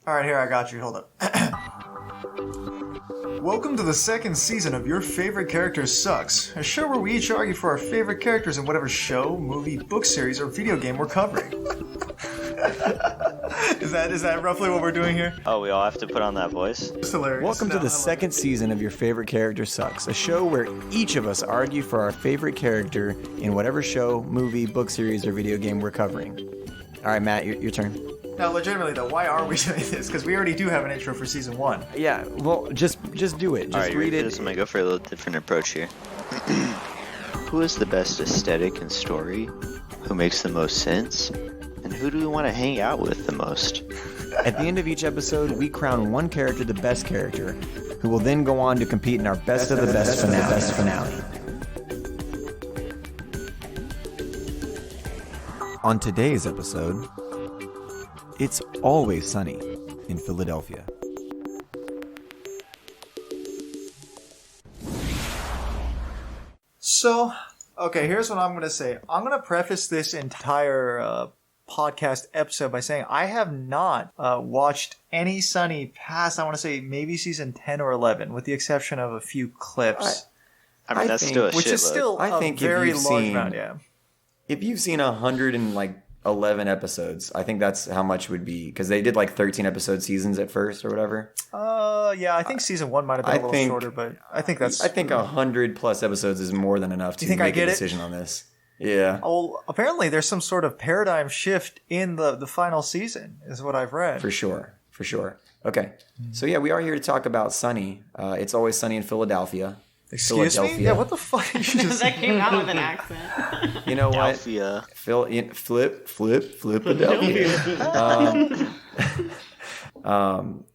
Alright, here, I got you. Hold up. Welcome to the second season of Your Favorite Character Sucks, a show where we each argue for our favorite characters in whatever show, movie, book series, or video game we're covering. Is that roughly what we're doing here? Oh, we all have to put on that voice? It's hilarious. Welcome to the second season of Your Favorite Character Sucks, a show where each of us argue for our favorite character in whatever show, movie, book series, or video game we're covering. All right, Matt, your turn. Now, legitimately though, why are we doing this? Because we already do have an intro for season 1. Yeah, well, just do it. Just read it. I'm gonna go for a little different approach here. Who has the best aesthetic and story? Who makes the most sense? And who do we want to hang out with the most? At the end of each episode, we crown one character the best character, who will then go on to compete in our best of the best finale. On today's episode, it's always sunny in Philadelphia. So, okay, here's what I'm going to say. I'm going to preface this entire podcast episode by saying I have not watched any Sunny past, I want to say, maybe season 10 or 11, with the exception of a few clips. I mean, that's still a which is shitload. still a very large amount, yeah. If you've seen 111 episodes, I think that's how much would be, because they did like 13 episode seasons at first or whatever. Yeah, I think season 1 might have been a little shorter, but I think 100 plus episodes is more than enough to make a decision on this. Yeah. Oh, apparently there's some sort of paradigm shift in the final season, is what I've read. For sure. Okay. So yeah, we are here to talk about Sunny. It's always sunny in Philadelphia. Excuse me? Yeah, what the fuck did you just That came out with an accent. You know what? Philadelphia.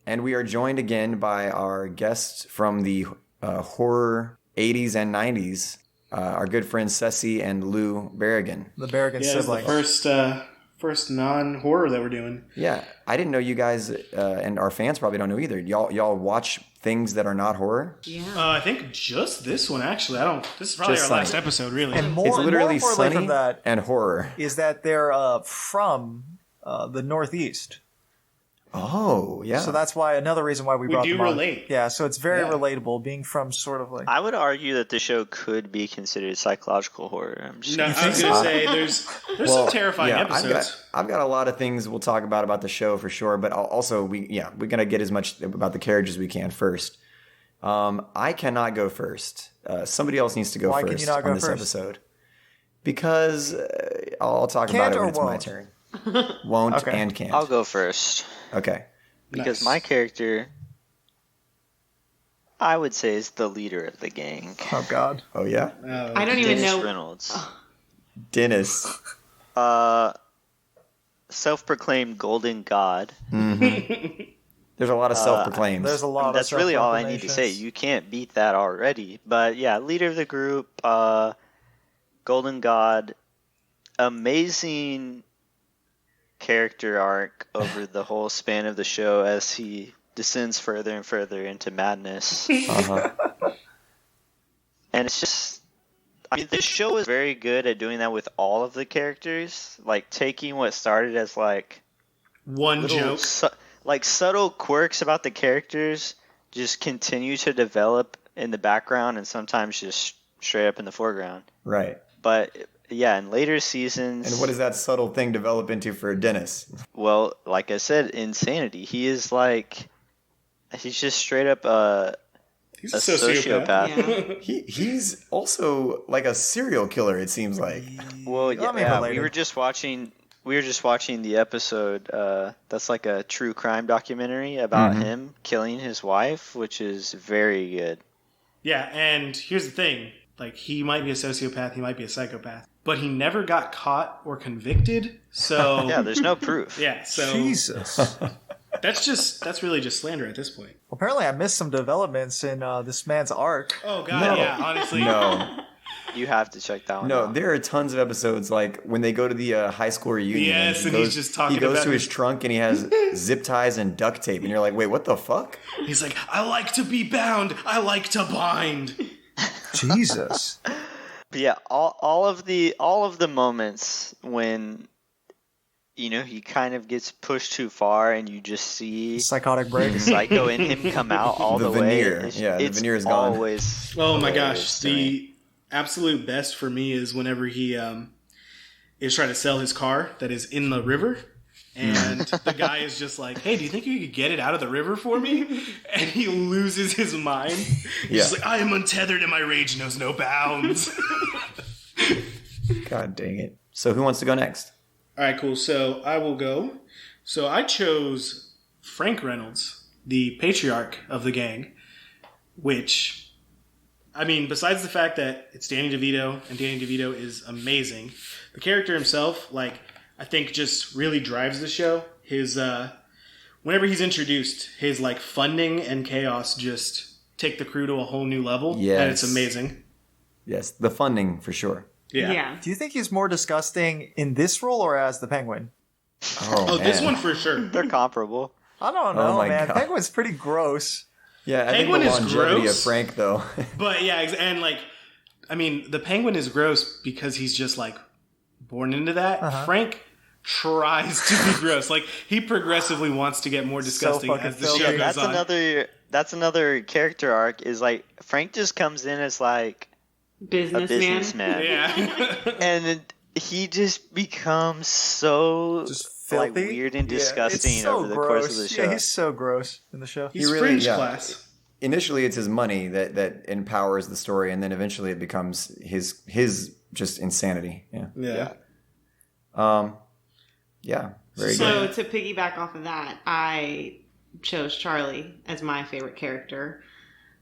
And we are joined again by our guests from the horror 80s and 90s, our good friends Cecy and Lou Berrigan. The Berrigan siblings. The first non-horror that we're doing. Yeah, I didn't know you guys, and our fans probably don't know either. Y'all watch things that are not horror? Yeah. I think just this one, actually. This is probably Just our last Sunny. episode, really. And It's literally more sunny from that and horror. is that they're from the Northeast. Oh, yeah. So that's why another reason why we brought do them on. relate. Yeah, so it's very relatable being from sort of like... I would argue that the show could be considered psychological horror. I'm just No, I was going to say, there's some terrifying episodes. I've got a lot of things we'll talk about the show for sure, but also we're going to get as much about the characters as we can first. I cannot go first. Somebody else needs to go first can you not go on this first? episode. Because I'll talk about it when it's my turn. Won't Okay. and can't. I'll go first. Okay. Because Nice. my character, I would say, is the leader of the gang. Oh, God. Oh, yeah? I don't even Dennis know. Reynolds. Dennis. Self-proclaimed golden god. There's a lot of self-proclaims. There's a lot of That's really all I need to say. self-proclamations. You can't beat that already. But yeah, leader of the group, golden god, amazing character arc over the whole span of the show as he descends further and further into madness. Uh-huh. And it's just, I mean, this show is very good at doing that with all of the characters, like taking what started as like One little joke. like subtle quirks about the characters just continue to develop in the background and sometimes just straight up in the foreground. Right. But yeah, in later seasons. And what does that subtle thing develop into for Dennis? Well, like I said, insanity. He is like, he's just straight up He's a sociopath. Yeah. He's also like a serial killer, it seems like. Well, Let me yeah, relate we it. were just watching the episode. That's like a true crime documentary about him killing his wife, which is very good. Yeah, and here's the thing. Like, he might be a sociopath, he might be a psychopath, but he never got caught or convicted, so... Yeah, there's no proof. Yeah, so... Jesus. That's really just slander at this point. Well, apparently I missed some developments in this man's arc. Oh, God, yeah, honestly. No. You have to check that one No, out. there are tons of episodes like when they go to the high school reunion. Yes, and he's just talking He goes about to his trunk and he has zip ties and duct tape, and you're like, wait, what the fuck? He's like, I like to be bound, I like to bind. Jesus. But yeah, all of the moments when he kind of gets pushed too far, and you just see Psychotic break. the psycho in him come out all The the, veneer. way. Yeah, the veneer is gone. Always. Oh my hilarious gosh, to me. the absolute best for me is whenever he is trying to sell his car that is in the river. And the guy is just like, hey, do you think you could get it out of the river for me? And he loses his mind. He's just like, I am untethered and my rage knows no bounds. God dang it. So who wants to go next? All right, cool. So I will go. So I chose Frank Reynolds, the patriarch of the gang, which, I mean, besides the fact that it's Danny DeVito, and Danny DeVito is amazing, the character himself, like, I think just really drives the show. His, whenever he's introduced, his, like, funding and chaos just take the crew to a whole new level. Yes. And it's amazing. Yes, the funding for sure. Yeah. Do you think he's more disgusting in this role or as the Penguin? Oh, man. this one for sure. They're comparable. I don't Oh know, my man. God. Penguin's pretty gross. Yeah, I Penguin think is the longevity gross. of Frank, though. But yeah, and like, I mean, the Penguin is gross because he's just like born into that. Frank tries to be gross. Like, he progressively wants to get more disgusting fucking as the filthy. show goes on. That's another character arc. Is like Frank just comes in as like a businessman, Yeah. and then he just becomes so Just like filthy. weird and Yeah, disgusting it's so over the gross. course of the show. Yeah, he's so gross in the show. He's really- fringe yeah. class. Initially, it's his money that empowers the story, and then eventually it becomes his just insanity. Yeah. Yeah. Very So good. to piggyback off of that, I chose Charlie as my favorite character.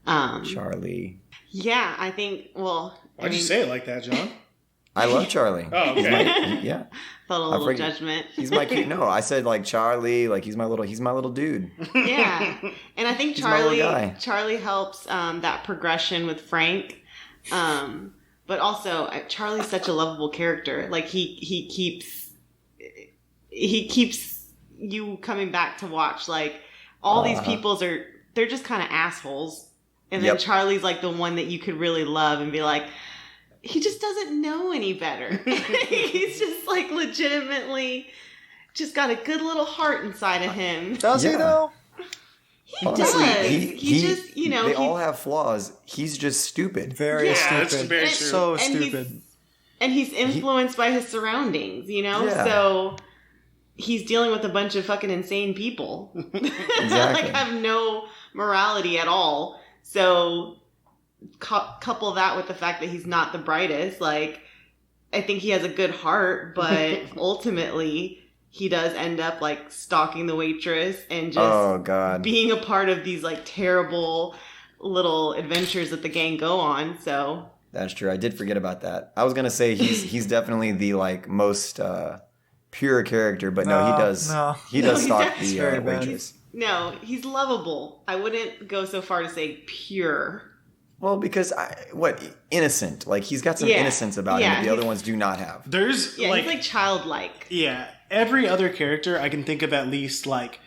Charlie. Yeah, I think. Well, Why'd you say it like that, John? I love Charlie. Oh, okay. Yeah. Felt a I little forget- judgment. He's my kid. No, I said like Charlie, like he's my little dude. Yeah, and I think He's my little Charlie guy. Charlie helps that progression with Frank. But also, Charlie's such a lovable character. Like he keeps you coming back to watch. Like all these they're just kind of assholes, and then Yep. Charlie's like the one that you could really love and be like, he just doesn't know any better. He's just like legitimately just got a good little heart inside of him. Does he Yeah. though? He Honestly, does. he just, they all have flaws. He's just stupid. Very Yeah, stupid. that's very true. So And stupid. And he's influenced by his surroundings, you know? Yeah. So he's dealing with a bunch of fucking insane people. Exactly. Like have no morality at all. So couple that with the fact that he's not the brightest. Like, I think he has a good heart, but ultimately he does end up like stalking the waitress and just Oh God. being a part of these like terrible little adventures that the gang go on. So That's true. I did forget about that. I was gonna say he's definitely the like most pure character, but no, he does No. he does No, stalk he's the very bad. waitress. no, he's lovable. I wouldn't go so far to say pure. Well, because innocent? Like he's got some Yeah. innocence about him Yeah, that the other he's- ones do not have. There's Yeah, like, he's like childlike. yeah, every other character I can think of at least like,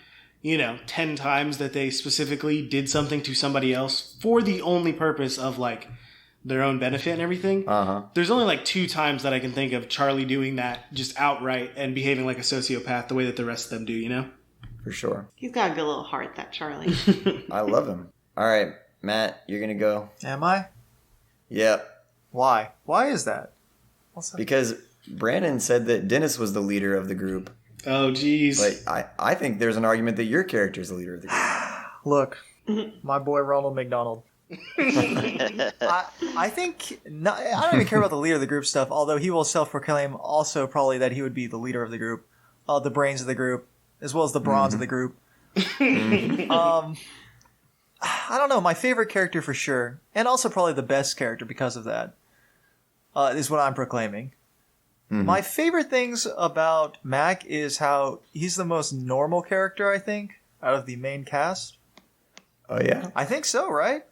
10 times that they specifically did something to somebody else for the only purpose of like their own benefit and everything. There's only like 2 times that I can think of Charlie doing that just outright and behaving like a sociopath the way that the rest of them do, For sure. He's got a good little heart, that Charlie. I love him. All right, Matt, you're gonna go. Am I? Yep. Why? Why is that? What's that? Because Brandon said that Dennis was the leader of the group. Oh, geez. But I think there's an argument that your character is the leader of the group. Look, my boy Ronald McDonald. I think not, I don't even care about the leader of the group stuff. Although he will self-proclaim also probably that he would be the leader of the group, the brains of the group, as well as the bronze of the group. I don't know. My favorite character for sure, and also probably the best character because of that, is what I'm proclaiming. My favorite things about Mac is how he's the most normal character, I think, out of the main cast. Oh yeah, I think so, right?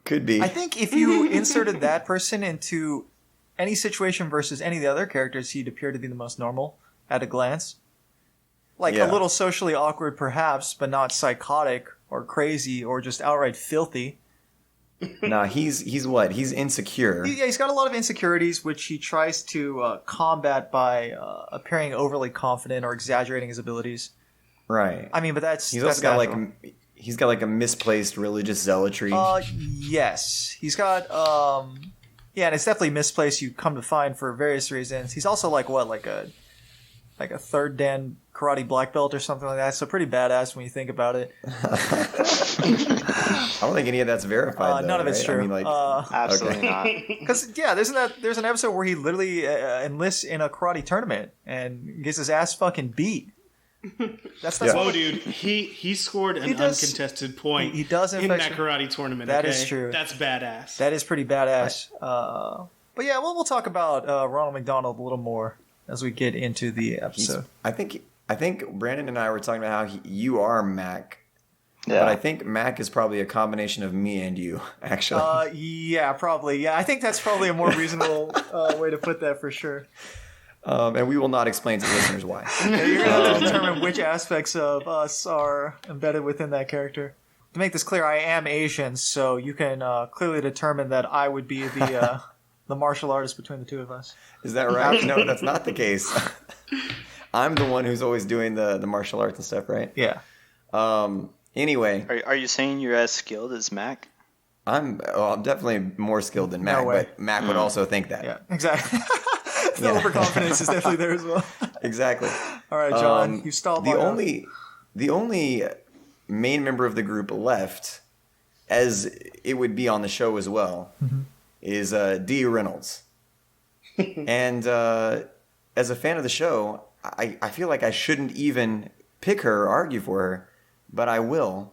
could be. I think if you inserted that person into any situation versus any of the other characters, he'd appear to be the most normal at a glance. Like Yeah. a little socially awkward, perhaps, but not psychotic or crazy or just outright filthy. Nah, he's what? He's insecure. Yeah, he's got a lot of insecurities, which he tries to combat by appearing overly confident or exaggerating his abilities. Right. I mean, but that's He's that's also got natural. he's got like a misplaced religious zealotry. Yes, he's got yeah, and it's definitely misplaced. You come to find for various reasons. He's also like a third dan karate black belt or something like that. So pretty badass when you think about it. I don't think any of that's verified. Though, none of it's right? true. I mean, like, Absolutely not. Because yeah, there's an episode where he literally enlists in a karate tournament and gets his ass fucking beat. That's Yeah. Whoa, dude, he scored an uncontested point. He does in that karate tournament. That okay? is true. That's badass. That is pretty badass. But yeah, we'll talk about Ronald McDonald a little more as we get into the episode. I think Brandon and I were talking about how you are Mac. Yeah. But I think Mac is probably a combination of me and you, actually. Yeah, probably. Yeah, I think that's probably a more reasonable way to put that for sure. And we will not explain to listeners why. Yeah, you're gonna have to determine which aspects of us are embedded within that character. To make this clear, I am Asian, so you can clearly determine that I would be the martial artist between the two of us. Is that right? No, that's not the case. I'm the one who's always doing the martial arts and stuff, right? Yeah. Anyway, Are you saying you're as skilled as Mac? I'm definitely more skilled than Mac, No way. but Mac would also think that. Yeah, exactly. The overconfidence is definitely there as well. Exactly. All right, John, you stalled the only main member of the group left, as it would be on the show as well, is Dee Reynolds. And as a fan of the show, I feel like I shouldn't even pick her or argue for her, but I will.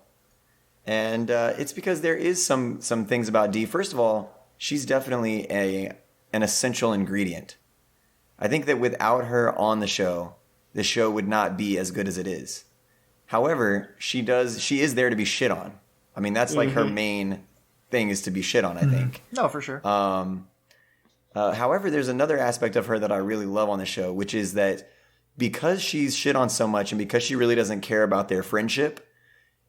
And it's because there is some things about Dee. First of all, she's definitely an essential ingredient. I think that without her on the show would not be as good as it is. However, she is there to be shit on. I mean, that's like her main thing, is to be shit on, I think. No, for sure. However, there's another aspect of her that I really love on the show, which is that because she's shit on so much and because she really doesn't care about their friendship,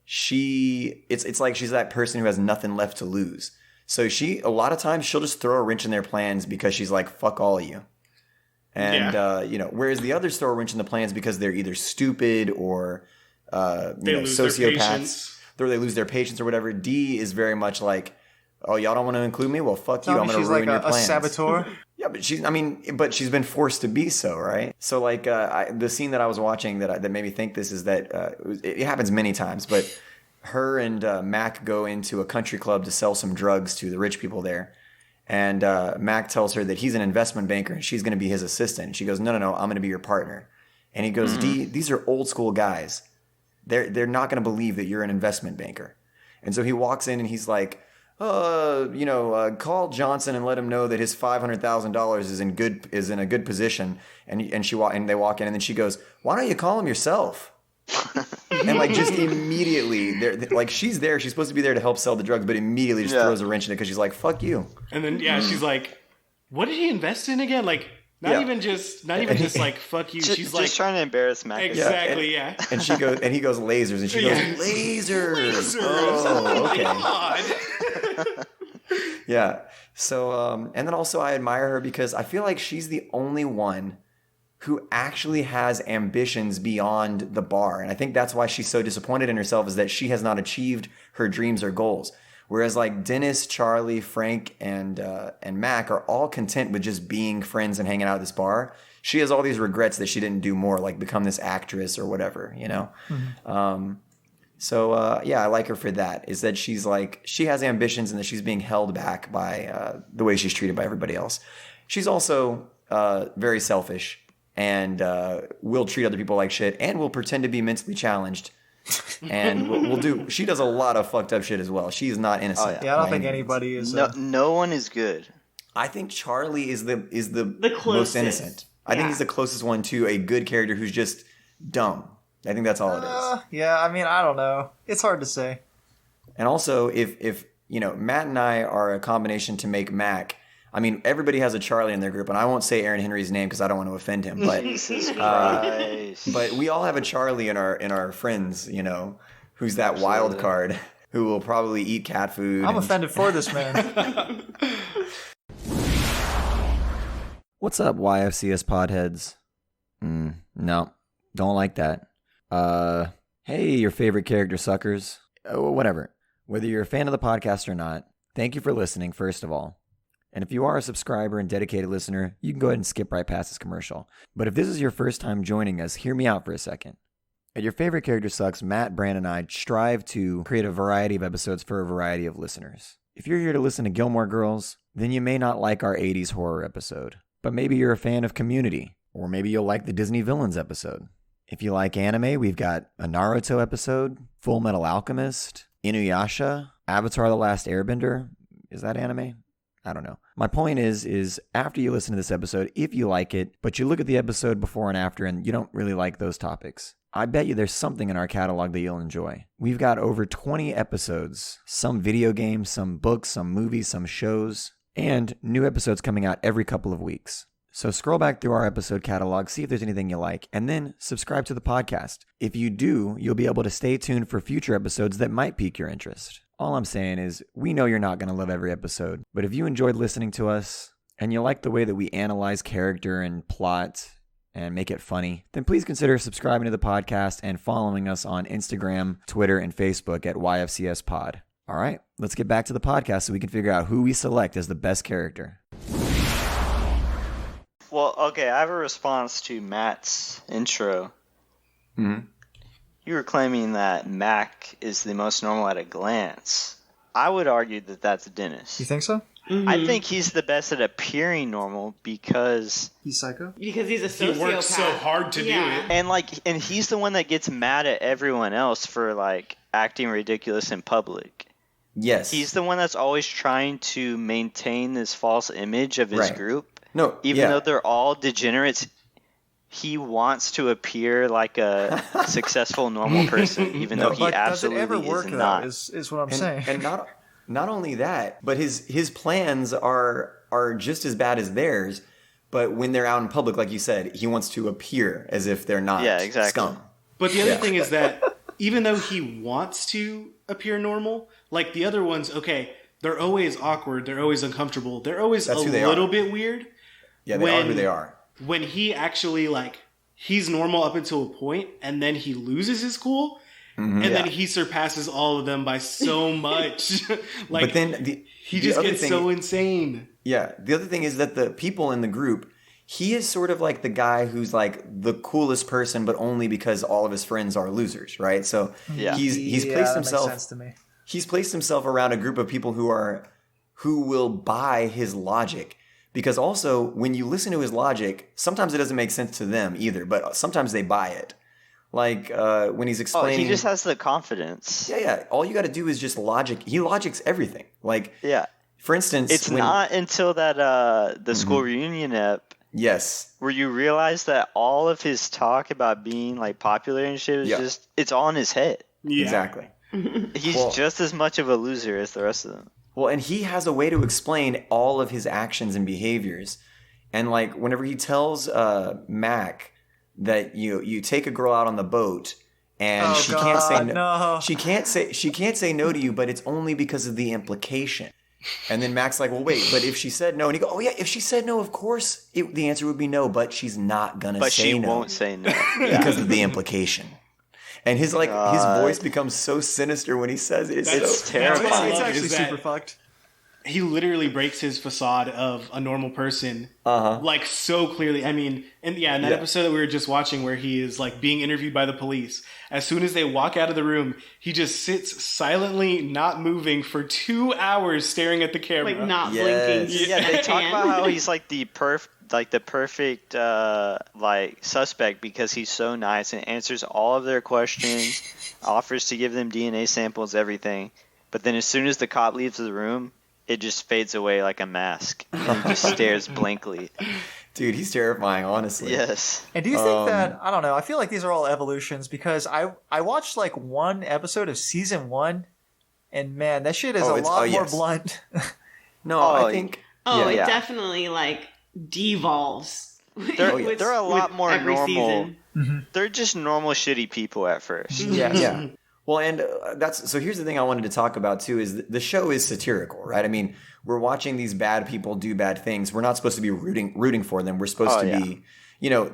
it's like she's that person who has nothing left to lose. So a lot of times she'll just throw a wrench in their plans because she's like, fuck all of you. And, whereas the others throw a wrench in the plans because they're either stupid or, lose their sociopaths, patience. or they lose their patience or whatever. Dee is very much like, oh, y'all don't want to include me? Well, fuck you. I'm going to ruin your plans. She's like a saboteur. Yeah, but she's been forced to be so, right? So like the scene that I was watching that made me think this is that it happens many times, but her and Mac go into a country club to sell some drugs to the rich people there. And Mac tells her that he's an investment banker and she's going to be his assistant. And she goes, no, I'm going to be your partner. And he goes, Dee, these are old school guys. They're not going to believe that you're an investment banker. And so he walks in and he's like, call Johnson and let him know that his $500,000 is in a good position. And they walk in and then she goes, why don't you call him yourself? And like just immediately, like she's there. She's supposed to be there to help sell the drugs, but immediately just throws a wrench in it because she's like, "Fuck you." And then she's like, "What did he invest in again?" Like not even just like "fuck you." She's like just trying to embarrass Mac. Exactly, And she goes, and he goes lasers, and she goes lasers. Oh, okay. Yeah. So, and then also I admire her because I feel like she's the only one who actually has ambitions beyond the bar. And I think that's why she's so disappointed in herself, is that she has not achieved her dreams or goals. Whereas like Dennis, Charlie, Frank, and Mac are all content with just being friends and hanging out at this bar. She has all these regrets that she didn't do more, like become this actress or whatever, you know? Mm-hmm. I like her for that, is that she's like, she has ambitions and that she's being held back by the way she's treated by everybody else. She's also very selfish. And will treat other people like shit, and will pretend to be mentally challenged, and we'll do. She does a lot of fucked up shit as well. She's not innocent. Oh, yeah, I don't think anybody is. No one is good. I think Charlie is the closest. most innocent. I think he's the closest one to a good character who's just dumb. I think that's all it is. Yeah, I mean, I don't know. It's hard to say. And also, if Matt and I are a combination to make Mac. I mean, everybody has a Charlie in their group, and I won't say Aaron Henry's name because I don't want to offend him. But Jesus Christ. but we all have a Charlie in our friends, who's that wild card. who will probably eat cat food. I'm offended for this man. What's up, YFCS podheads? No, don't like that. Hey, your favorite character suckers. Whatever. Whether you're a fan of the podcast or not, thank you for listening, first of all. And if you are a subscriber and dedicated listener, you can go ahead and skip right past this commercial. But if this is your first time joining us, hear me out for a second. At Your Favorite Character Sucks, Matt, Bran, and I strive to create a variety of episodes for a variety of listeners. If you're here to listen to Gilmore Girls, then you may not like our 80s horror episode. But maybe you're a fan of Community, or maybe you'll like the Disney Villains episode. If you like anime, we've got a Naruto episode, Full Metal Alchemist, Inuyasha, Avatar: The Last Airbender. Is that anime? I don't know. My point is after you listen to this episode, if you like it, but you look at the episode before and after and you don't really like those topics, I bet you there's something in our catalog that you'll enjoy. We've got over 20 episodes, some video games, some books, some movies, some shows, and new episodes coming out every couple of weeks. So scroll back through our episode catalog, see if there's anything you like, and then subscribe to the podcast. If you do, you'll be able to stay tuned for future episodes that might pique your interest. All I'm saying is, we know you're not going to love every episode, but if you enjoyed listening to us, and you like the way that we analyze character and plot and make it funny, then please consider subscribing to the podcast and following us on Instagram, Twitter, and Facebook at YFCS Pod. All right, let's get back to the podcast so we can figure out who we select as the best character. Well, okay, I have a response to Matt's intro. Mm-hmm. You were claiming that Mac is the most normal at a glance. I would argue that that's Dennis. You think so? Mm-hmm. I think he's the best at appearing normal because He's psycho? Because he's a sociopath. He works so hard to do it. and he's the one that gets mad at everyone else for like acting ridiculous in public. Yes. He's the one that's always trying to maintain this false image of his Right. group. No, Even though they're all degenerates, he wants to appear like a successful normal person, even though he But absolutely does it ever work, is though, not. is what I'm saying. And not only that, but his plans are just as bad as theirs. But when they're out in public, like you said, he wants to appear as if they're not scum. But the other thing is that even though he wants to appear normal, like the other ones, okay, they're always awkward, they're always uncomfortable, they're always That's a who they little are. bit weird. Yeah, they are who they are. When he actually, like, he's normal up until a point, and then he loses his cool, and then he surpasses all of them by so much. Like, But then he just gets so insane. Yeah, the other thing is that the people in the group, he is sort of like the guy who's like the coolest person, but only because all of his friends are losers, right? So Yeah. he's Yeah, placed that makes himself. sense to me. He's placed himself around a group of people who will buy his logic. Because also, when you listen to his logic, sometimes it doesn't make sense to them either, but sometimes they buy it. Like when he's explaining, he just has the confidence. yeah. All you got to do is just logic. He logics everything. Like, Yeah. for instance, It's not until that the school reunion ep Yes. where you realize that all of his talk about being like popular and shit is just it's all in his head. Yeah. Exactly. He's Well- just as much of a loser as the rest of them. Well, and he has a way to explain all of his actions and behaviors. And like whenever he tells Mac that you take a girl out on the boat and she can't say no. she can't say no to you, but it's only because of the implication. And then Mac's like, well, wait, but if she said no, and he go, oh yeah, if she said no, of course the answer would be no, but she's not gonna But say she no won't say no. because of the implication. And his his voice becomes so sinister when he says it. It's That's what I terrifying. It's love actually is that super fucked. he literally breaks his facade of a normal person, like so clearly. I mean, in that episode that we were just watching, where he is like being interviewed by the police. As soon as they walk out of the room, he just sits silently, not moving, for 2 hours, staring at the camera. Like not Yes. blinking. Yeah, they talk Man. about how he's like the perfect suspect because he's so nice and answers all of their questions, offers to give them DNA samples, everything. But then as soon as the cop leaves the room, it just fades away like a mask and he just stares blankly. Dude, he's terrifying, honestly. Yes. And do you think that, I don't know, I feel like these are all evolutions because I watched like one episode of season 1 and man, that shit is a lot more blunt. No, Oh, I think... Oh, Yeah. it definitely like devolves. They're a lot more every normal. season. They're just normal shitty people at first. Yeah. Well, and so here's the thing I wanted to talk about too is the show is satirical, right? I mean, we're watching these bad people do bad things. We're not supposed to be rooting for them. We're supposed to be,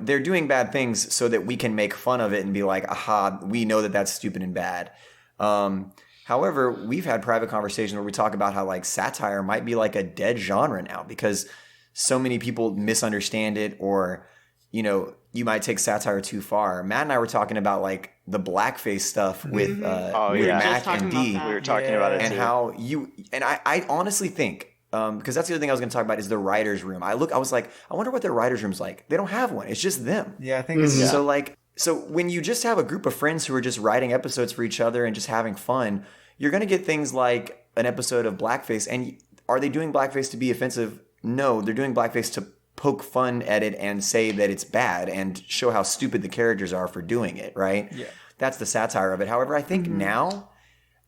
they're doing bad things so that we can make fun of it and be like, aha, we know that that's stupid and bad. However, we've had private conversations where we talk about how like satire might be like a dead genre now because so many people misunderstand it, or you might take satire too far. Matt and I were talking about like the blackface stuff with Matt and Dee. We were talking about it and too. how I honestly think because that's the other thing I was going to talk about is the writers' room. I was like, I wonder what their writers' room's like. They don't have one. It's just them. Yeah, I think it's So when you just have a group of friends who are just writing episodes for each other and just having fun, you're going to get things like an episode of blackface. And are they doing blackface to be offensive? No, they're doing blackface to poke fun at it and say that it's bad and show how stupid the characters are for doing it, right? Yeah. That's the satire of it. However, I think now,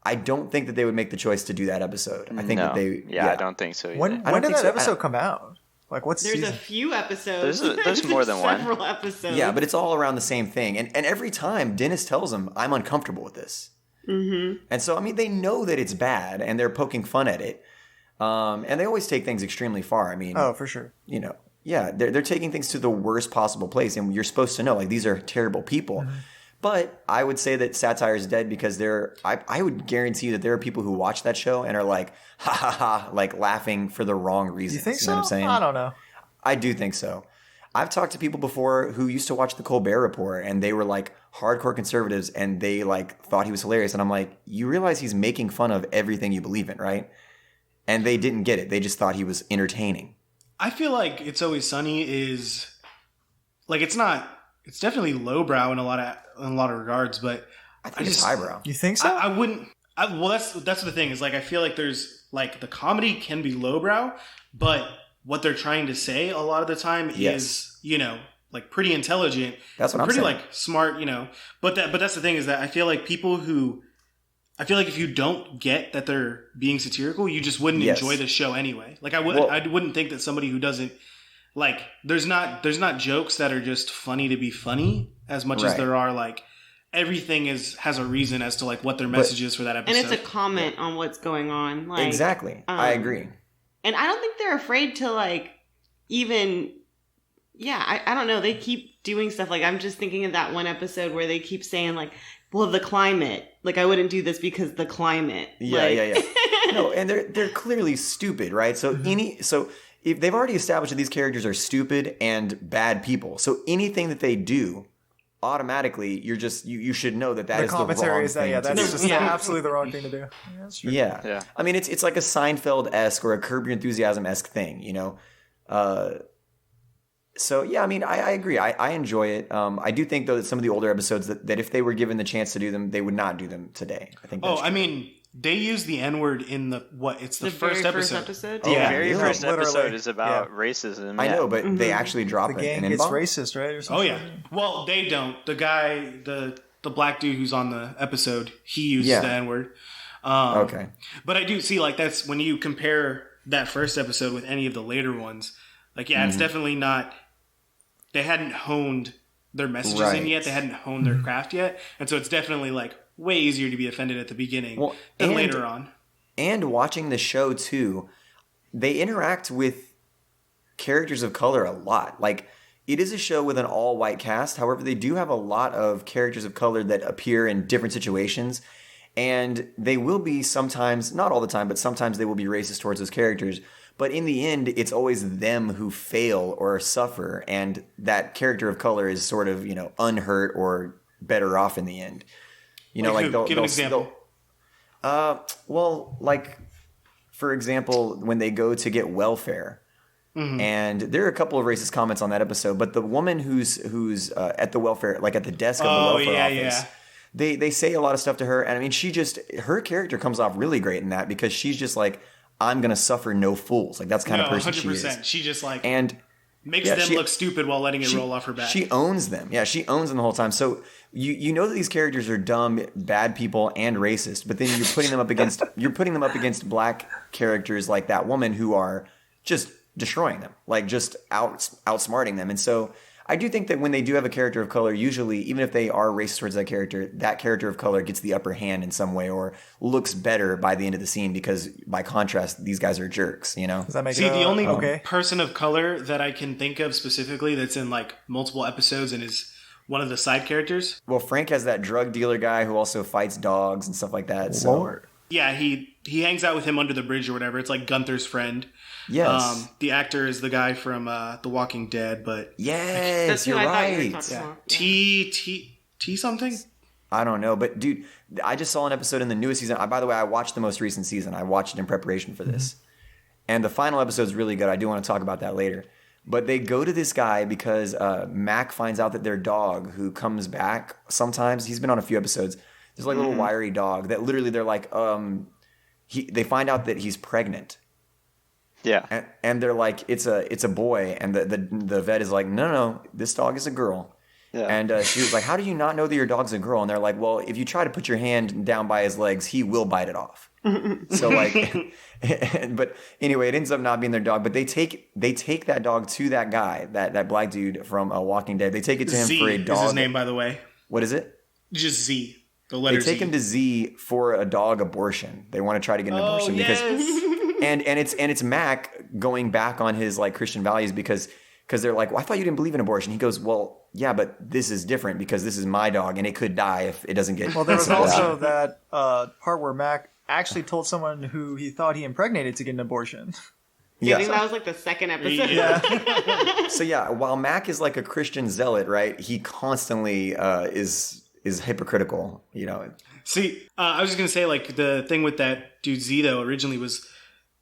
I don't think that they would make the choice to do that episode. I think that they... Yeah, I don't think so either. When did that episode come out? Like, what's There's season? a few episodes. There's more than one. Several episodes. Yeah, but it's all around the same thing. And every time, Dennis tells him, I'm uncomfortable with this. Mm-hmm. And so, I mean, they know that it's bad, and they're poking fun at it. And they always take things extremely far. I mean... Oh, for sure. Yeah, they're taking things to the worst possible place. And you're supposed to know, like, these are terrible people. Mm-hmm. But I would say that satire is dead because I would guarantee that there are people who watch that show and are like, ha ha ha, like laughing for the wrong reasons. You think so? Know what I'm saying? I don't know. I do think so. I've talked to people before who used to watch the Colbert Report and they were like hardcore conservatives and they like thought he was hilarious. And I'm like, you realize he's making fun of everything you believe in, right? And they didn't get it. They just thought he was entertaining. I feel like It's Always Sunny is like it's definitely lowbrow in a lot of regards, but I think it's highbrow. You think so? I wouldn't. Well, that's the thing is like I feel like there's like the comedy can be lowbrow, but what they're trying to say a lot of the time is like pretty intelligent. That's what I'm pretty saying. like smart, But that's the thing is that I feel like if you don't get that they're being satirical, you just wouldn't enjoy the show anyway. Like I wouldn't think that somebody who doesn't like there's not jokes that are just funny to be funny as much as there are like everything has a reason as to like what their message is for that episode. And it's a comment on what's going on. Like, exactly. I agree. And I don't think they're afraid to like even I don't know. They keep doing stuff like I'm just thinking of that one episode where they keep saying like, well, the climate. Like I wouldn't do this because the climate. Yeah. No, and they're clearly stupid, right? So if they've already established that these characters are stupid and bad people, so anything that they do, automatically you should know that is the wrong thing. That's just absolutely the wrong thing to do. Yeah, that's true. Yeah. I mean, it's like a Seinfeld-esque or a Curb Your Enthusiasm-esque thing, So, yeah, I mean, I agree. I enjoy it. I do think, though, that some of the older episodes, that if they were given the chance to do them, they would not do them today. I think that's true. I mean, they use the N-word in the first episode. The very first episode is about racism. I know, but they actually drop the gang an gets N-bomb? racist, right? Or something. Oh, yeah. Well, they don't. The guy, the black dude who's on the episode, he uses the N-word. Okay. But I do see, like, that's when you compare that first episode with any of the later ones, like, it's definitely not... They hadn't honed their messages in yet. They hadn't honed their craft yet. And so it's definitely like way easier to be offended at the beginning than later on. And watching the show too, they interact with characters of color a lot. Like it is a show with an all-white cast. However, they do have a lot of characters of color that appear in different situations. And they will be sometimes, not all the time, but sometimes they will be racist towards those characters. But in the end, it's always them who fail or suffer, and that character of color is sort of, unhurt or better off in the end. Give an example. Like for example, when they go to get welfare, and there are a couple of racist comments on that episode, but the woman who's at the welfare, like at the desk of the welfare office. They say a lot of stuff to her, and I mean, her character comes off really great in that because she's just like, I'm gonna suffer no fools. Like that's the kind of person 100%. She is. She just like makes them look stupid while letting it roll off her back. She owns them. Yeah, she owns them the whole time. So you know that these characters are dumb, bad people, and racist. But then you're putting them up against black characters like that woman who are just destroying them, like just outsmarting them. And so I do think that when they do have a character of color, usually, even if they are racist towards that character of color gets the upper hand in some way or looks better by the end of the scene because, by contrast, these guys are jerks, you know? Does that make See, the only okay? person of color that I can think of specifically that's in like multiple episodes and is one of the side characters. Well, Frank has that drug dealer guy who also fights dogs and stuff like that. So. Lord. Yeah, he hangs out with him under the bridge or whatever. It's like Gunther's friend. Yes. The actor is the guy from The Walking Dead, but Yes, That's who you're I thought you were right. talking about. T something. I don't know, but dude, I just saw an episode in the newest season. By the way, I watched the most recent season. I watched it in preparation for this. And the final episode is really good. I do want to talk about that later. But they go to this guy because Mac finds out that their dog, who comes back sometimes, he's been on a few episodes. There's like a little wiry dog that literally they're like, they find out that he's pregnant. Yeah. And they're like, it's a boy. And the vet is like, no, this dog is a girl. Yeah. And she was like, how do you not know that your dog's a girl? And they're like, well, if you try to put your hand down by his legs, he will bite it off. So like, but anyway, it ends up not being their dog. But they take that dog to that guy, that black dude from Walking Dead. They take it to him Z for a dog. is his name, by the way. What is it? Just Z. The letter They take Z. him to Z for a dog abortion. They want to try to get an abortion because and it's Mac going back on his like Christian values because they're like, well, I thought you didn't believe in abortion. He goes, well, yeah, but this is different because this is my dog and it could die if it doesn't get. Well, there was also that part where Mac actually told someone who he thought he impregnated to get an abortion. I think that was like the second episode. Yeah. So yeah, while Mac is like a Christian zealot, right? He constantly is hypocritical, you know. See, I was just going to say, like, the thing with that dude Z, though, originally was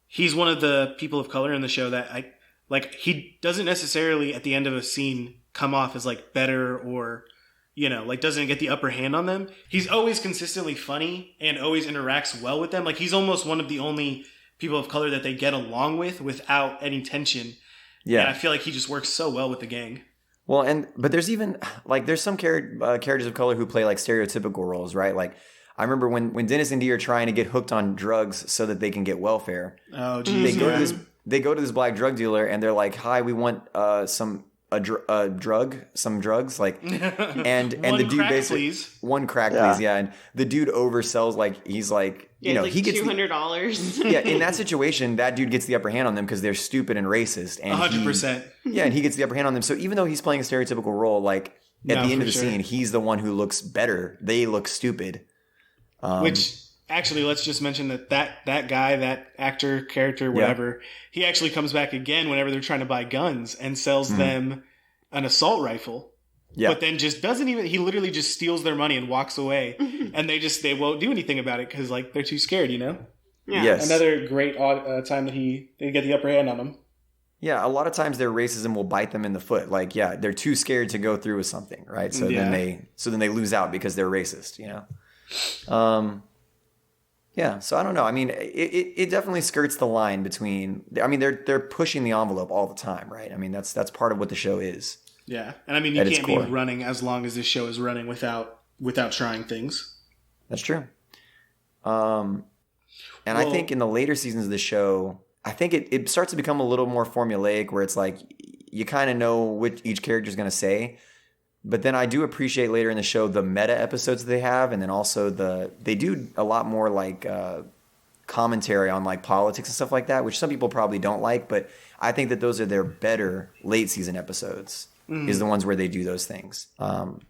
he's one of the people of color in the show that he doesn't necessarily, at the end of a scene, come off as, like, better or, you know, like, doesn't get the upper hand on them. He's always consistently funny and always interacts well with them. Like, he's almost one of the only people of color that they get along with without any tension. Yeah. And I feel like he just works so well with the gang. Well, but there's even like there's some characters of color who play like stereotypical roles, right? Like I remember when Dennis and Dee are trying to get hooked on drugs so that they can get welfare. Oh, geez. They go to this black drug dealer and they're like, "Hi, we want some drugs." Like, and the dude crack, basically please. one crack, please, yeah. And the dude oversells, like he's like, Yeah, you know, like he gets $200. yeah. In that situation, that dude gets the upper hand on them because they're stupid and racist. And 100%. Yeah, and he gets the upper hand on them. So even though he's playing a stereotypical role, like at the end of the scene, he's the one who looks better. They look stupid. Which actually, let's just mention that guy, that actor, character, whatever, he actually comes back again whenever they're trying to buy guns and sells them an assault rifle. Yeah. But then just doesn't even, he literally just steals their money and walks away. And they won't do anything about it because like they're too scared, you know? Yeah. Yes. Another great time that they get the upper hand on him. Yeah, a lot of times their racism will bite them in the foot. Like, yeah, they're too scared to go through with something, right? So then they lose out because they're racist, you know? Yeah, so I don't know. I mean, it definitely skirts the line between. I mean, they're pushing the envelope all the time, right? I mean, that's part of what the show is. Yeah, and I mean, you can't be running as long as this show is running without trying things. That's true. And I think in the later seasons of the show, I think it starts to become a little more formulaic, where it's like you kind of know what each character is going to say. But then I do appreciate later in the show the meta episodes that they have, and then also they do a lot more like commentary on like politics and stuff like that, which some people probably don't like, but I think that those are their better late season episodes. Is the ones where they do those things.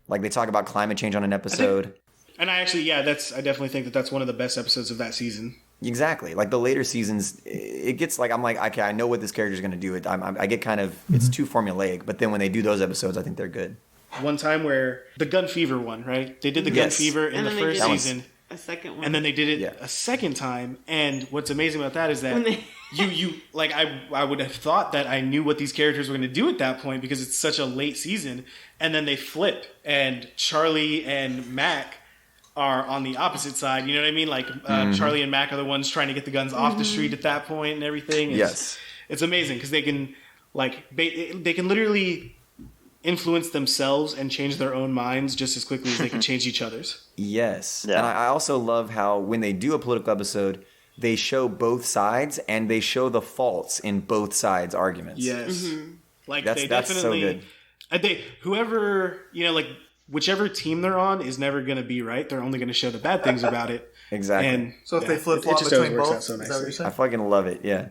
Like they talk about climate change on an episode. And I definitely think that that's one of the best episodes of that season. Exactly. Like the later seasons, it gets like, I'm like, okay, I know what this character is going to do. I get kind of, it's too formulaic, but then when they do those episodes, I think they're good. One time where the Gun Fever one, right? They did the Gun Fever in the first season. A second one. And then they did it a second time. And what's amazing about that is that you like I would have thought that I knew what these characters were going to do at that point because it's such a late season. And then they flip, and Charlie and Mac are on the opposite side. You know what I mean? Like Charlie and Mac are the ones trying to get the guns off the street at that point and everything. It's amazing because they can they can literally influence themselves and change their own minds just as quickly as they can change each other's. Yes. Yeah. And I also love how when they do a political episode, they show both sides and they show the faults in both sides' arguments. Yes. Like that's so good. I think whoever, like whichever team they're on is never going to be right. They're only going to show the bad things about it. Exactly. And So if they flip flop just always between works both, out so is that what nicely. you're saying? I fucking love it. Yeah.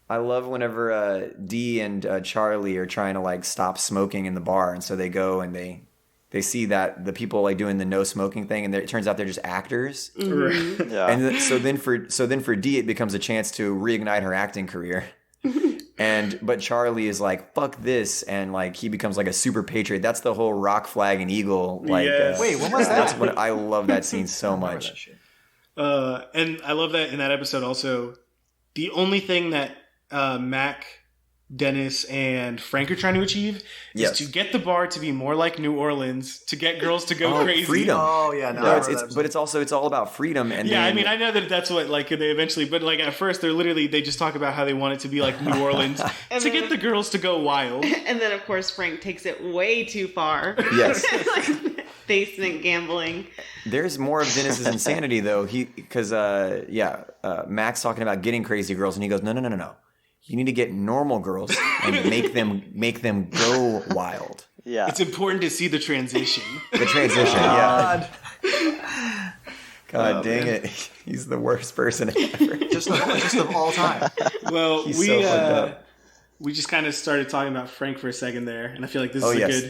I love whenever Dee and Charlie are trying to like stop smoking in the bar, and so they go and they see that the people like doing the no smoking thing, and it turns out they're just actors. Right. Yeah. And so then for Dee, it becomes a chance to reignite her acting career. But Charlie is like, fuck this, and like he becomes like a super patriot. That's the whole rock, flag, and eagle. Like, Yes. Wait, when was that's that? what I love that scene so Remember much. that shit. And I love that in that episode also, the only thing that Mac, Dennis, and Frank are trying to achieve Yes. is to get the bar to be more like New Orleans, to get girls to go crazy. freedom. Oh yeah, no, No, I it's, remember that but it's all about freedom. And Yeah, then, I mean, I know that that's what like they eventually, but like at first they just talk about how they want it to be like New Orleans to And get then- the girls to go wild. And then, of course, Frank takes it way too far. Yes. Like, basement gambling. There's more of Dennis's insanity though. Because Mac's talking about getting crazy girls, and he goes, no. You need to get normal girls and make them go wild. Yeah. It's important to see the transition. The transition, yeah. God, God dang it, he's the worst person ever. just of all time. Well, He's so fucked up. we just kind of started talking about Frank for a second there, and I feel like this Oh, is yes.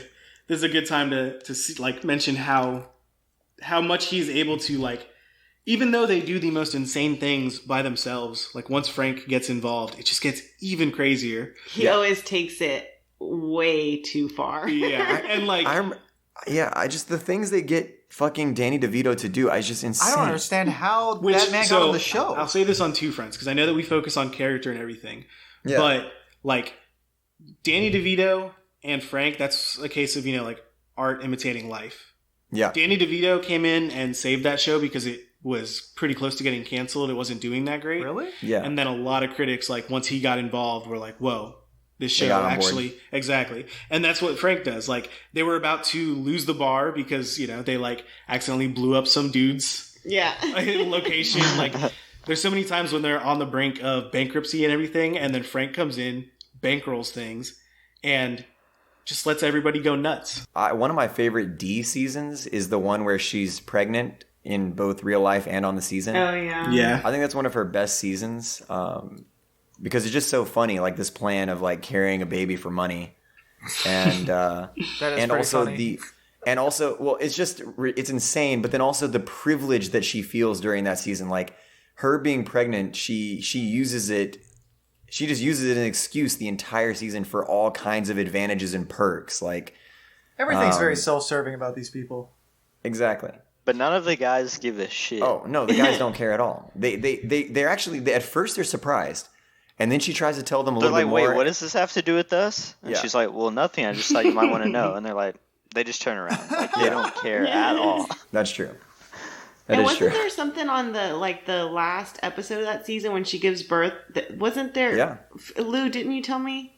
this is a good time to see, like mention how much he's able to like, even though they do the most insane things by themselves, like once Frank gets involved, it just gets even crazier. He always takes it way too far. Yeah, and like I just the things they get fucking Danny DeVito to do, I just insane. I don't understand how that man got so on the show. I'll say this on two fronts because I know that we focus on character and everything, Yeah. but like Danny DeVito and Frank, that's a case of like art imitating life. Yeah. Danny DeVito came in and saved that show because it was pretty close to getting canceled. It wasn't doing that great. Really? Yeah. And then a lot of critics, like once he got involved, were like, "Whoa, this They show got on actually exactly." And that's what Frank does. Like they were about to lose the bar because they like accidentally blew up some dude's Yeah. location. Like there's so many times when they're on the brink of bankruptcy and everything, and then Frank comes in, bankrolls things, and just lets everybody go nuts. One of my favorite D seasons is the one where she's pregnant in both real life and on the season. Oh, yeah. Yeah. I think that's one of her best seasons because it's just so funny, like this plan of like carrying a baby for money, and That is and pretty also funny. well, it's insane. But then also the privilege that she feels during that season, like her being pregnant, she uses it. She just uses it as an excuse the entire season for all kinds of advantages and perks. Like Everything's very self-serving about these people. exactly. But none of the guys give a shit. Oh no, the guys don't care at all. They're actually at first they're surprised, and then she tries to tell them a They're little like, bit wait, more. what does this have to do with us? And Yeah. she's like, well, nothing. I just thought you might want to know. And they're like, they just turn around. Like, they don't care at all. That's true. That And is wasn't true. there something on the last episode of that season when she gives birth? Wasn't there? Yeah. Lou, didn't you tell me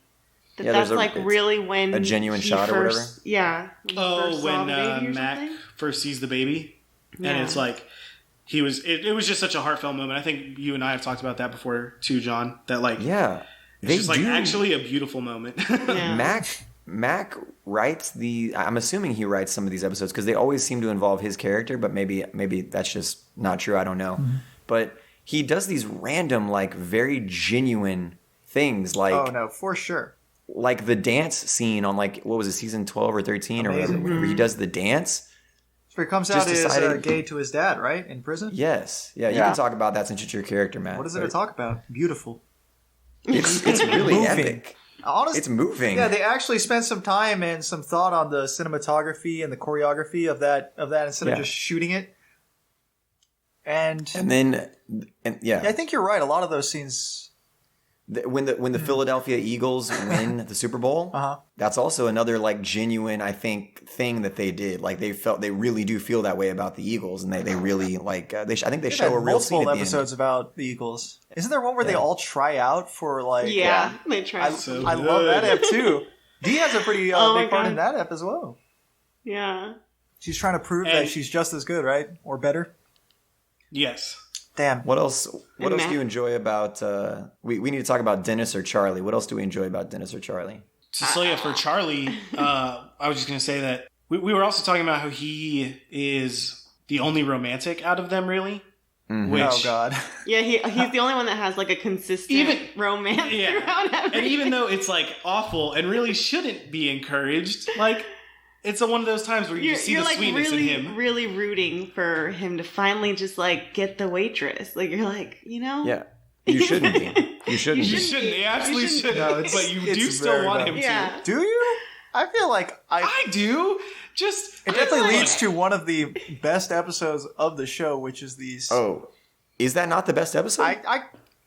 that Yeah, that's there's like it's really when a genuine he shot or whatever? first, Yeah. When he Oh, first saw when the baby or Mac something? first sees the baby, and Yeah. it's like it was just such a heartfelt moment. I think you and I have talked about that before too, John. That like Yeah, it's just like do. actually a beautiful moment. Yeah. Mac writes the. I'm assuming he writes some of these episodes because they always seem to involve his character, but maybe that's just not true. I don't know. But he does these random, like very genuine things, like Oh no, for sure. like the dance scene on like what was it, season 12 or 13 or whatever, Amazing. where he does the dance. So he comes Just out as decided- gay to his dad, right? In prison? Yes, yeah, you Yeah. can talk about that since it's your character, Matt. What is it but to talk about? Beautiful. It's really Moving. epic. Honestly, It's moving. yeah, they actually spent some time and some thought on the cinematography and the choreography of that instead Yeah. of just shooting it. And Yeah, I think you're right. A lot of those scenes. when the Philadelphia Eagles win the Super Bowl, Uh-huh. that's also another like genuine, I think, thing that they did. Like they really do feel that way about the Eagles, and they really like I think they They've show had a real scene multiple at the episodes about the Eagles. Isn't there one where they Yeah. all try out for like? Yeah, they try. So I love that good. ep too. Dee has a pretty Oh my big part God. in that ep as well. Yeah. She's trying to prove And- that she's just as good, right, or better. Yes. Damn. What else? What And else do you Matt. enjoy about? We need to talk about Dennis or Charlie. What else do we enjoy about Dennis or Charlie? So yeah, for Charlie, I was just going to say that we were also talking about how he is the only romantic out of them, really. Mhm. Which, Oh God. Yeah, he's the only one that has like a consistent romance throughout everything. And even though it's like awful and really shouldn't be encouraged, like it's one of those times where you just see the like sweetness really, in him. really rooting for him to finally just like get the waitress. Like you're like, Yeah. You shouldn't be. You shouldn't You be. shouldn't. You absolutely shouldn't. No, it's- but you it's do still very want bad. him Yeah. to. Do you? I feel like I do. Just it definitely leads to one of the best episodes of the show, which is these. Oh, is that not the best episode? I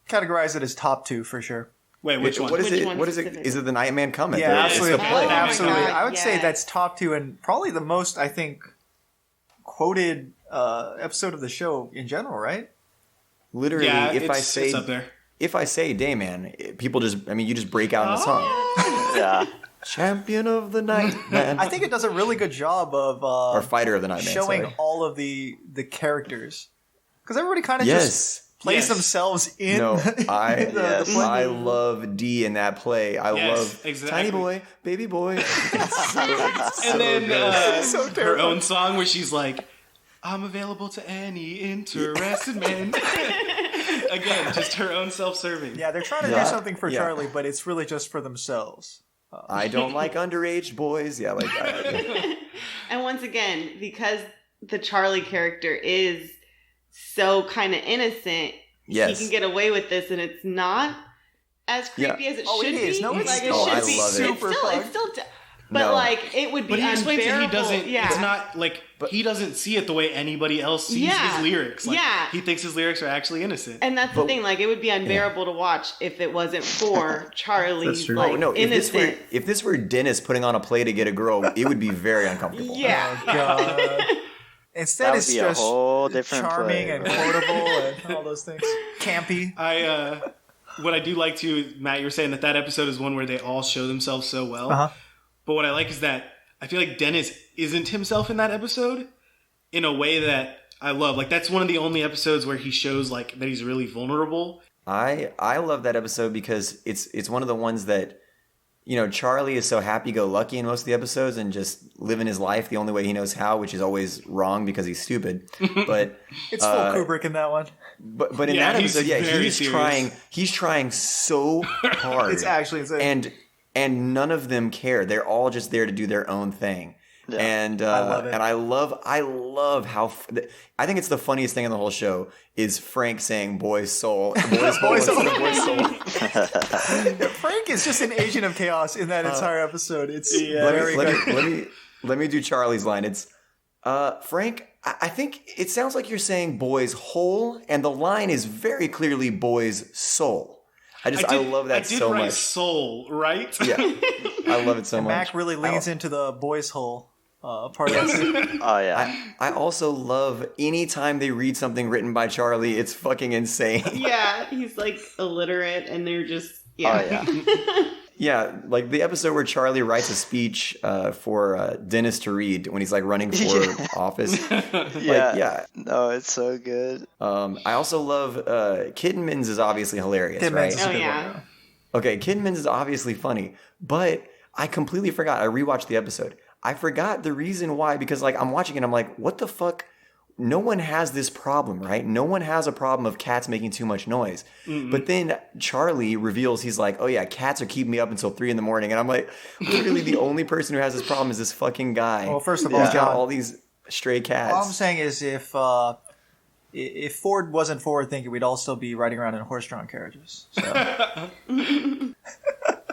categorize it as top 2 for sure. Wait, which one? What is Which it? one What is it? specifically? Is it the Nightman Cometh? Yeah, Or it's absolutely. the play? Oh my Absolutely. God, I would say yes. that's top 2 and probably the most, I think, quoted episode of the show in general, right? Literally, Yeah, if it's up there. if I say Dayman, people just, I mean, you just break out in the song. Yeah. Champion of the Night, man. I think it does a really good job of or Fighter of the Night, man. showing sorry. all of the characters. Because everybody kind of just Yes. plays Yes. themselves in. No, I the play. I love D in that play. I Yes, love exactly. Tiny Boy, Baby Boy. And then So her terrible. own song where she's like, "I'm available to any interested man." Again, just her own self-serving. Yeah, they're trying to Yeah. do something for Yeah. Charlie, but it's really just for themselves. I don't like underage boys. Yeah, like And once again, because the Charlie character is so kind of innocent, yes. he can get away with this, and it's not as creepy as it Oh, should it is. be. No, it's- like it oh, should I be. love it. Super It's fun. still, but No. like it would be But he explains that he unbearable. doesn't. Yeah. It's not like he doesn't see it the way anybody else sees Yeah. his lyrics. Like, Yeah. he thinks his lyrics are actually innocent. And that's the But- thing. Like it would be unbearable to watch if it wasn't for Charlie's true. like Oh no! innocent. If this were Dennis putting on a play to get a girl, it would be very uncomfortable. Yeah. Oh, God. Instead, That would it's be a just whole different charming play. and quotable and all those things. Campy. What I do like too, Matt, you were saying that episode is one where they all show themselves so well. Uh-huh. But what I like is that I feel like Dennis isn't himself in that episode in a way that I love. Like that's one of the only episodes where he shows like that he's really vulnerable. I love that episode because it's one of the ones that, you know, Charlie is so happy-go-lucky in most of the episodes and just living his life the only way he knows how, which is always wrong because he's stupid. But It's full Kubrick in that one. but in Yeah, that he's episode, yeah, very he's serious. trying so hard. It's actually insane. and none of them care. They're all just there to do their own thing. Yeah. And I love it. and I love how I think it's the funniest thing in the whole show is Frank saying "boy's soul," "boy's soul," instead of "boy's soul." Frank is just an agent of chaos in that entire episode. It's Yeah. very good. Let me do Charlie's line. It's Frank. I think it sounds like you're saying "boy's whole," and the line is very clearly "boy's soul." I love that I did so write much. soul, right? Yeah, I love it so much. Mac really leans into the boys' hole part of it. Oh yeah. I also love anytime they read something written by Charlie, it's fucking insane. Yeah, he's like illiterate, and they're just Oh yeah. Yeah, like the episode where Charlie writes a speech for Dennis to read when he's like running for office. Yeah. Yeah. No, it's so good. I also love Kidman's is obviously hilarious, Kidman's right? is a Oh, good yeah. one. Okay, Kidman's is obviously funny, but I completely forgot. I rewatched the episode. I forgot the reason why because like I'm watching it, I'm like, what the fuck? No one has this problem, right? No one has a problem of cats making too much noise. But then Charlie reveals he's like, oh yeah, cats are keeping me up until 3 a.m. and I'm like, literally the only person who has this problem is this fucking guy. Well, first of He's all, got John, all these stray cats. all I'm saying is if Ford wasn't forward thinking, we'd all still be riding around in horse-drawn carriages. So.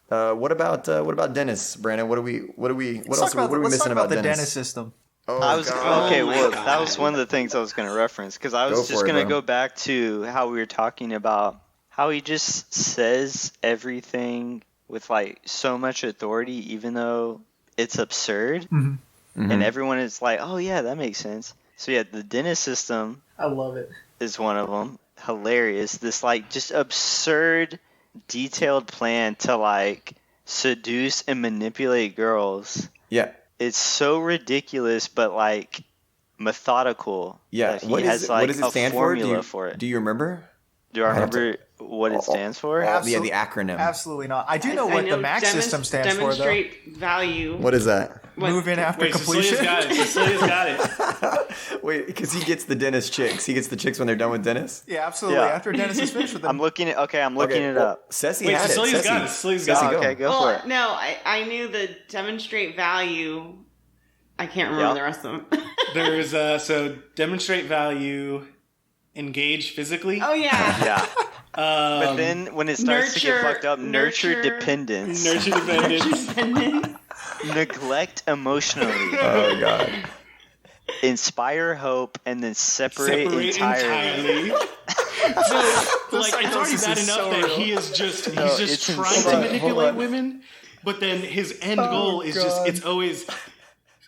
What about Dennis, Brandon? What are we Let's talk missing about the Dennis? Dennis system. Oh, I was God. okay. Oh my Well, God. that was one of the things I was going to reference because I was Go just for it, going to bro. go back to how we were talking about how he just says everything with like so much authority, even though it's absurd, Mhm. and everyone is like, "Oh yeah, that makes sense." So yeah, the Dennis system I love it. is one of them. Hilarious. This like just absurd, detailed plan to like seduce and manipulate girls. Yeah. It's so ridiculous, but like methodical. Yeah. that he What has is like what does it a stand for? formula for it. Do you remember? Do I I have to- remember? what it stands for? Yeah, the acronym. Absolutely not. I do know what the MAX system stands for, though. Demonstrate value. What is that? Move in after completion. Cecilia's got it. Wait, because he gets the dentist chicks. He gets the chicks when they're done with dentist. Yeah, absolutely. Yeah. After Dennis is finished with them. I'm looking it up. Cecy Wait, had Cecilia's it. got it. Cecilia's got it. Okay, go for it. No, I knew the demonstrate value. I can't remember the rest of them. There's so demonstrate value, engage physically. Oh yeah. Yeah. But then when it starts to get fucked up, nurture dependence. Nurture dependence. Neglect emotionally. Oh god. Inspire hope and then separate entirely. So, like, it's already bad enough that he's just trying to manipulate women, but then his end goal is it's always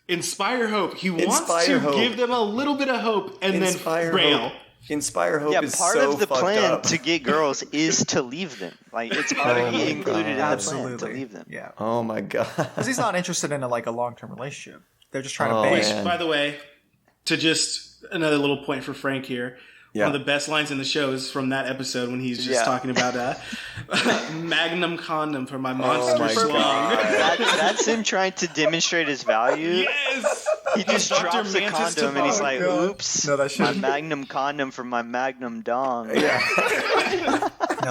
inspire hope. He wants to give them a little bit of hope and then rail. Inspire hope is part so of the fucked plan up. to get girls is to leave them. Like, it's already included in the plan to leave them. Yeah. Oh my god. Because he's not interested in a long-term relationship. They're just trying to man. bait. Which, by the way, to just another little point for Frank here. Yeah. One of the best lines in the show is from that episode when he's just talking about Magnum condom for my monster my schlong. God. That's him trying to demonstrate his value. Yes! He just Dr. drops the Mantis condom and he's like, God. oops, No, that my shouldn't- Magnum condom for my Magnum dong. No,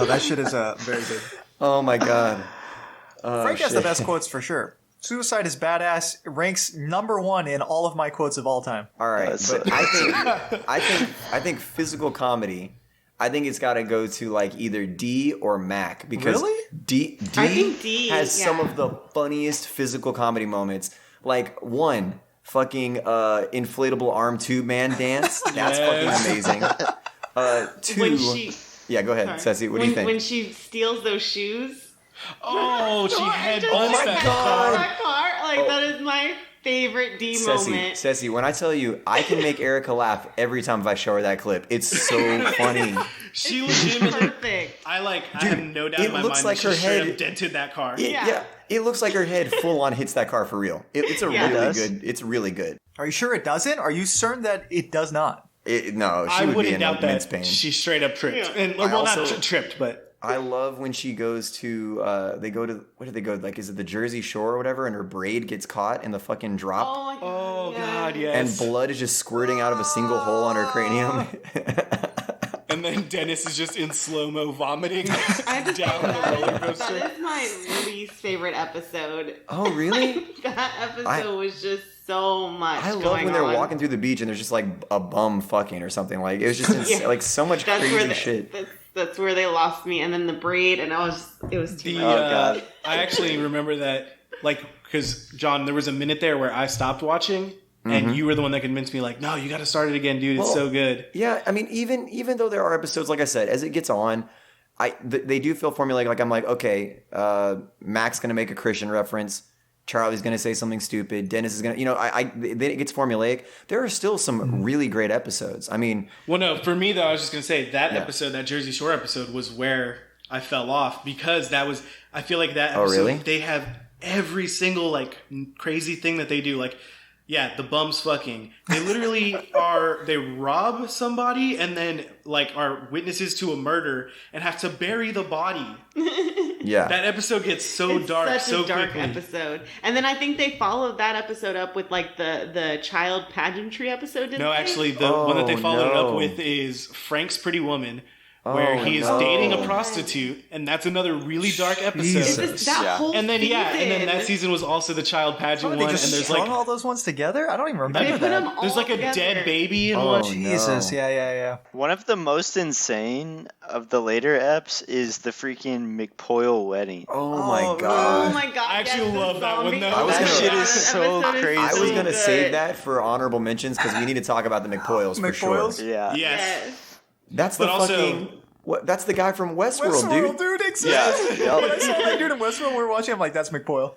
that shit is very good. Oh my god. Frank has the best quotes for sure. Suicide is badass. Ranks #1 in all of my quotes of all time. All right, That's but I think physical comedy. I think it's got to go to like either D or Mac because Really? D I think D, has some yeah. of the funniest physical comedy moments. Like one, fucking inflatable arm tube man dance. That's fucking amazing. Two, When she, yeah, go ahead, sorry. Cecy. What do you think? When she steals those shoes. Oh, she had Oh my that God. That car, like that is my favorite D moment. Cecy, when I tell you, I can make Erica laugh every time if I show her that clip. It's so funny. She It's legitimately. perfect. I have no doubt it in my looks mind like that her she straight head- up dented that car. Yeah. It looks like her head full on hits that car for real. It's a Yeah. really It does. good. It's really good. Are you sure it doesn't? Are you certain that it does not? No, she I would be wouldn't in doubt immense that pain. she straight up tripped. Yeah. And, well, not also- tripped, but I love when she goes to. They go to where do they go? Like, is it the Jersey Shore or whatever? And her braid gets caught in the fucking drop, Oh my god. oh god, yes. and blood is just squirting out of a single hole on her cranium. And then Dennis is just in slow mo vomiting I just down the roller coaster. That is my least favorite episode. Oh, really? That episode was just so much. I love going when they're on. walking through the beach and there's just like a bum fucking or something. Like it was just Yeah. like so much That's crazy where shit. that's where they lost me, and then the braid, and it was too The, much. God. I actually remember that, like, because John, there was a minute there where I stopped watching, and you were the one that convinced me, like, no, you got to start it again, dude. It's Well, so good. Yeah, I mean, even though there are episodes, like I said, as it gets on, they do feel formulaic. Like I'm like, okay, Mac's gonna make a Christian reference, Charlie's gonna say something stupid, Dennis is gonna, then it gets formulaic. There are still some really great episodes. I mean, Well, no, for me, though, I was just going to say that episode, that Jersey Shore episode, was where I fell off because I feel like that episode, really? they have every single, like, crazy thing that they do. Like, yeah, the bums fucking. They literally they rob somebody and then, like, are witnesses to a murder and have to bury the body. yeah, That episode gets so It's dark such so a dark quickly. episode. And then I think they followed that episode up with like the child pageantry episode. Didn't No, they? actually, the one that they followed it no. up with is Frank's Pretty Woman, where he is no. dating a prostitute, and that's another really dark episode. Jesus. It's just that Yeah. whole And then season. that season was also the child pageant Oh, one, they and just there's strung like all those ones together? I don't even They remember put them that. all there's like a together. dead baby in Oh, one. Jesus, no. yeah. One of the most insane of the later eps is the freaking McPoyle wedding. oh my Oh god. my god! I actually yes, love the that one, zombie- though. I was That gonna- shit that is so crazy. I was gonna good. save that for honorable mentions because we need to talk about the McPoyles for sure. McPoyles? Yeah. Yes. Yes. That's the But also- fucking. What? That's the guy from Westworld, dude. Exactly. Yeah. When I saw that dude in Westworld, we were watching. I'm like, that's McPoyle.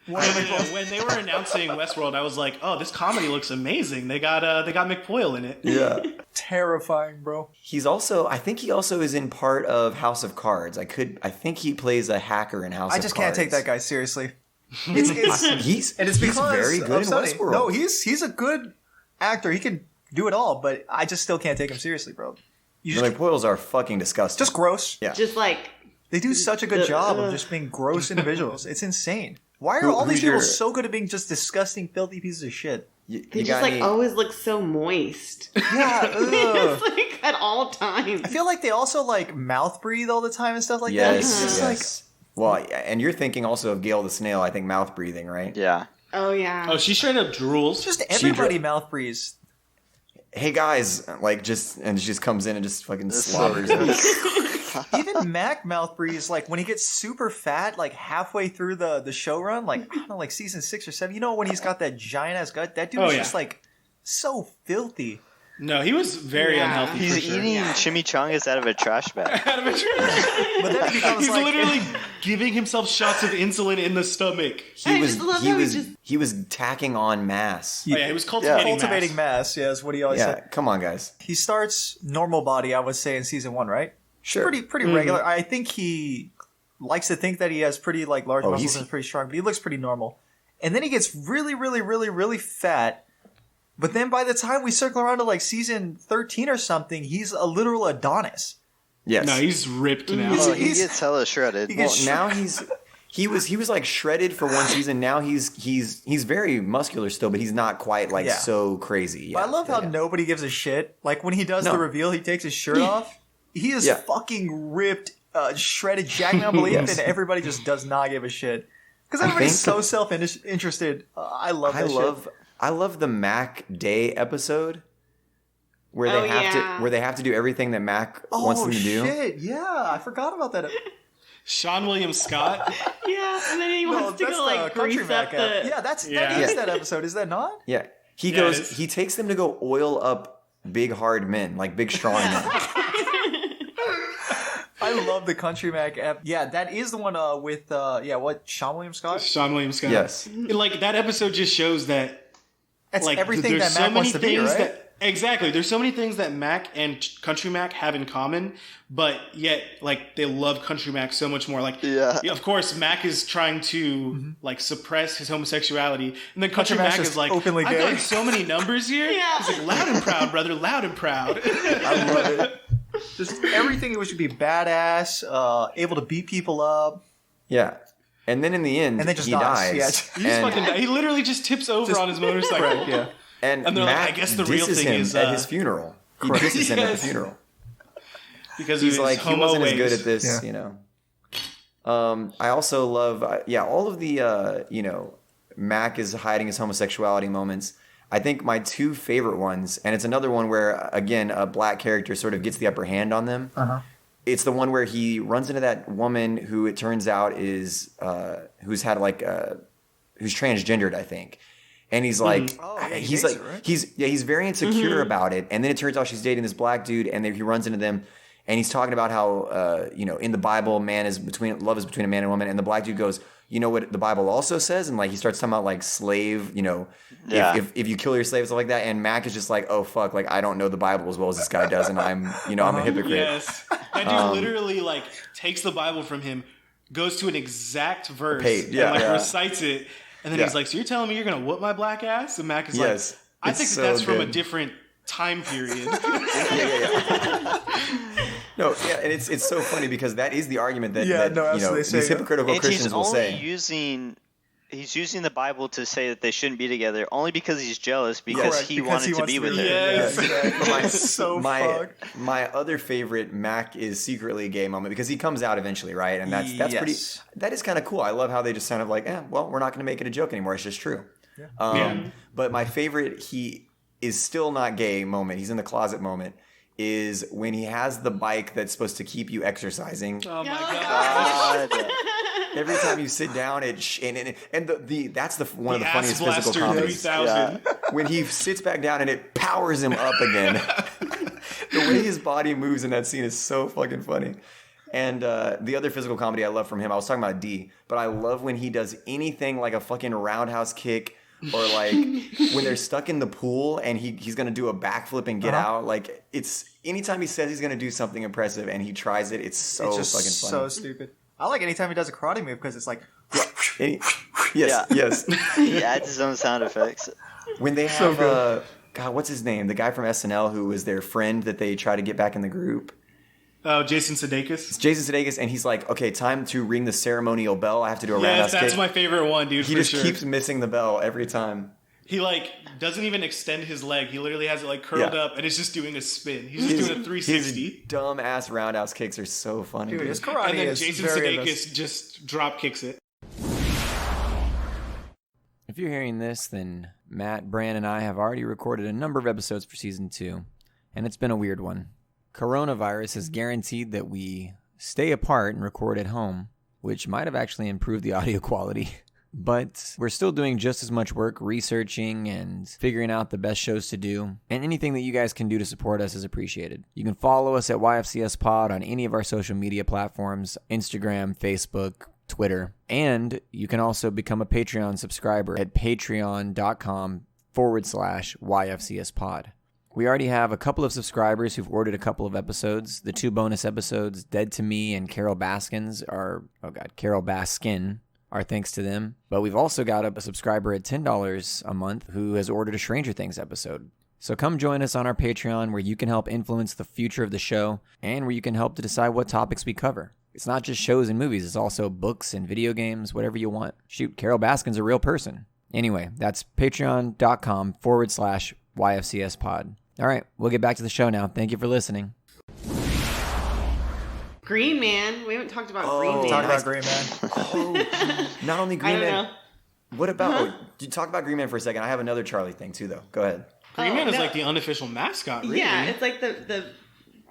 When they were announcing Westworld, I was like, "Oh, this comedy looks amazing." They got McPoyle in it. Yeah. Terrifying, bro. He's also. I think he also is in part of House of Cards. I think he plays a hacker in House of Cards. I just can't take that guy seriously. He's And it's because very good of in Sonny. Westworld. No, he's a good actor. He can do it all, but I just still can't take him seriously, bro. Like Poyles are fucking disgusting. Just gross. Yeah. Just like They do such a good job of just being gross individuals. It's insane. Why are all these people so good at being just disgusting, filthy pieces of shit? they just like always look so moist. Yeah, It's like at all times. I feel like they also like mouth breathe all the time and stuff like that. Yes, It's just yes. Well, and you're thinking also of Gail the Snail, I think mouth breathing, right? Yeah. Oh yeah. Oh, she straight up drools. just everybody mouth breathes. Hey guys, like she just comes in and just fucking That's slobbers. Even Mac mouth breathes like when he gets super fat, like halfway through the show run, like I don't know, like season 6 or 7. You know when he's got that giant ass gut? That dude is just like so filthy. No, he was very unhealthy. He's for sure. eating chimichangas out of a trash bag. Out of a trash. But then it becomes He's like literally giving himself shots of insulin in the stomach. I just love how He was tacking on mass. Oh, yeah, he was cultivating cultivating mass. Yeah, is what he always Yeah, said. come on, guys. He starts normal body, I would say, in season 1, right? Sure. Pretty regular. I think he likes to think that he has pretty like large muscles and is pretty strong, but he looks pretty normal. And then he gets really fat. But then by the time we circle around to like season 13 or something, he's a literal Adonis. Yes. No, he's ripped now. Oh, he gets hella shredded. Now he was like shredded for one season. Now he's very muscular still, but he's not quite like so crazy. Yeah. But I love how nobody gives a shit. Like when he does the reveal, he takes his shirt off. He is fucking ripped, shredded, Jack Mount believe, and everybody just does not give a shit. Because everybody's so self-interested. I love that shit. I love the Mac Day episode where they have to do everything that Mac wants them to do. Oh shit! Yeah, I forgot about that. Sean William Scott. Yeah, and then he wants to go like grease up the. Yeah, that is that episode. Is that not? Yeah, he takes them to go oil up big hard men, like big strong men. I love the Country Mac app. Yeah, that is the one with Sean William Scott? Sean William Scott. Yes. Like that episode just shows that that's like everything there's that Mac wants to be, right? Exactly. There's so many things that Mac and Country Mac have in common, but yet like they love Country Mac so much more. Like, of course, Mac is trying to like suppress his homosexuality, and then Country Mac is like, openly I've gay. done so many numbers here. Yeah. He's like, loud and proud, brother, loud and proud. I love it. Just everything it should be badass, able to beat people up. Yeah. And then in the end, and just he dies. Yeah. He literally just tips over on his motorcycle. Right, yeah. And they're Mac like, I guess the real disses thing him is at his funeral. He disses him at the funeral. Because he's like, he wasn't as good at this, Yeah. you know. I also love, all of the, Mac is hiding his homosexuality moments. I think my two favorite ones, and it's another one where, again, a black character sort of gets the upper hand on them. Uh-huh. It's the one where he runs into that woman who it turns out is, who's transgendered, I think. And he's like, he's very insecure about it. And then it turns out she's dating this black dude, and then he runs into them, and he's talking about how, in the Bible, love is between a man and a woman. And the black dude goes, you know what the Bible also says? And like he starts talking about like slave, if you kill your slaves, stuff like that. And Mac is just like, oh fuck, like I don't know the Bible as well as this guy does, and I'm a hypocrite. Yes, that dude literally like takes the Bible from him, goes to an exact verse, and recites it. And then he's like, so you're telling me you're going to whoop my black ass? And Mac is like, I think that's from a different time period. No, and it's so funny because that is the argument that these hypocritical and Christians will say. He's using the Bible to say that they shouldn't be together only because he's jealous because he wanted to be with her. Yes. My other favorite Mac is secretly a gay moment because he comes out eventually, right? And that is kind of cool. I love how they just kind of like, we're not going to make it a joke anymore. It's just true. Yeah. But my favorite, he is still not gay moment. He's in the closet moment. Is when he has the bike that's supposed to keep you exercising. Oh my god! Every time you sit down, that's one of the funniest physical comedies. When he sits back down and it powers him up again. The way his body moves in that scene is so fucking funny. And the other physical comedy I love from him, I was talking about D, but I love when he does anything like a fucking roundhouse kick. Or like when they're stuck in the pool and he's gonna do a backflip and get out. Like it's anytime he says he's gonna do something impressive and he tries it, it's so fucking funny. So stupid. I like anytime he does a karate move because it's like yes. He adds his own sound effects. When they have God, what's his name? The guy from SNL who was their friend that they try to get back in the group. Oh, Jason Sudeikis. It's Jason Sudeikis, and he's like, okay, time to ring the ceremonial bell. I have to do a roundhouse kick. Yes, that's my favorite one, dude. He just keeps missing the bell every time. He doesn't even extend his leg. He literally has it curled up, and it's just doing a spin. He's just doing a 360. His dumb ass roundhouse kicks are so funny. Dude, his karate and then is Jason very Sudeikis just drop kicks it. If you're hearing this, then Matt, Bran, and I have already recorded a number of episodes for Season 2, and it's been a weird one. Coronavirus has guaranteed that we stay apart and record at home, which might have actually improved the audio quality. But we're still doing just as much work researching and figuring out the best shows to do, and anything that you guys can do to support us is appreciated. You can follow us at YFCS Pod on any of our social media platforms, Instagram, Facebook, Twitter, and you can also become a Patreon subscriber at patreon.com/YFCS Pod. We already have a couple of subscribers who've ordered a couple of episodes. The 2 bonus episodes, Dead to Me and Carol Baskin, our thanks to them. But we've also got a subscriber at $10 a month who has ordered a Stranger Things episode. So come join us on our Patreon where you can help influence the future of the show and where you can help to decide what topics we cover. It's not just shows and movies, it's also books and video games, whatever you want. Shoot, Carol Baskin's a real person. Anyway, that's patreon.com/YFCS Pod. All right, we'll get back to the show now. Thank you for listening. Green Man. We haven't talked about Green Man. Talk about Green Man. Not only Green I don't Man. know. What about? You talk about Green Man for a second. I have another Charlie thing too, though. Go ahead. Green Man is the unofficial mascot, really. Yeah, it's like the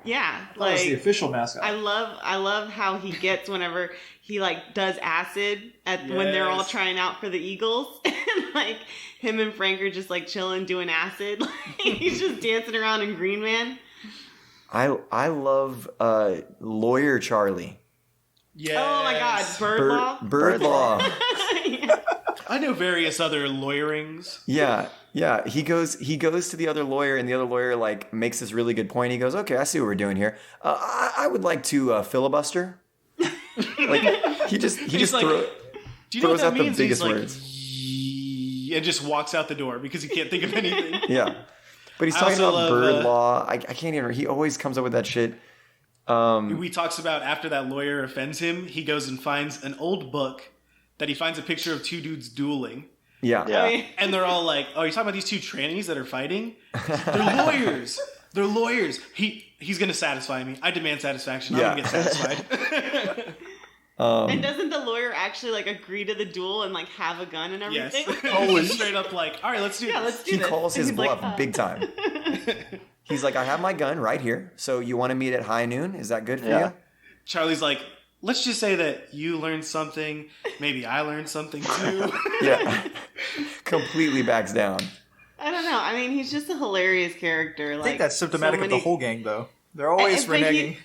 It's the official mascot. I love how he gets whenever he does acid when they're all trying out for the Eagles, and him and Frank are just chilling doing acid. He's just dancing around in Green Man. I love Lawyer Charlie. Yes. Oh my God, Bird Law. I know various other lawyerings. Yeah. He goes to the other lawyer, and the other lawyer makes this really good point. He goes, "Okay, I see what we're doing here. I would like to filibuster." He just do you know what throws that out the means? biggest He's words. And just walks out the door because he can't think of anything. Yeah, but he's talking about bird law. I can't even. He always comes up with that shit. He talks about after that lawyer offends him, he goes and finds an old book that he finds a picture of 2 dudes dueling. Yeah. And they're all like, "Oh, you're talking about these 2 trannies that are fighting? They're lawyers. They're lawyers." He's going to satisfy me. I demand satisfaction. I'm going to get satisfied. And doesn't the lawyer actually agree to the duel and like have a gun and everything? Yes. He's straight up like, all right, let's do this. Let's do He this. calls And his he's bluff like, big time. He's like, I have my gun right here. So you want to meet at high noon? Is that good for you? Charlie's like, let's just say that you learned something. Maybe I learned something too. Yeah. Completely backs down. I don't know. I mean, he's just a hilarious character. I think that's symptomatic of the whole gang, though. They're always reneging.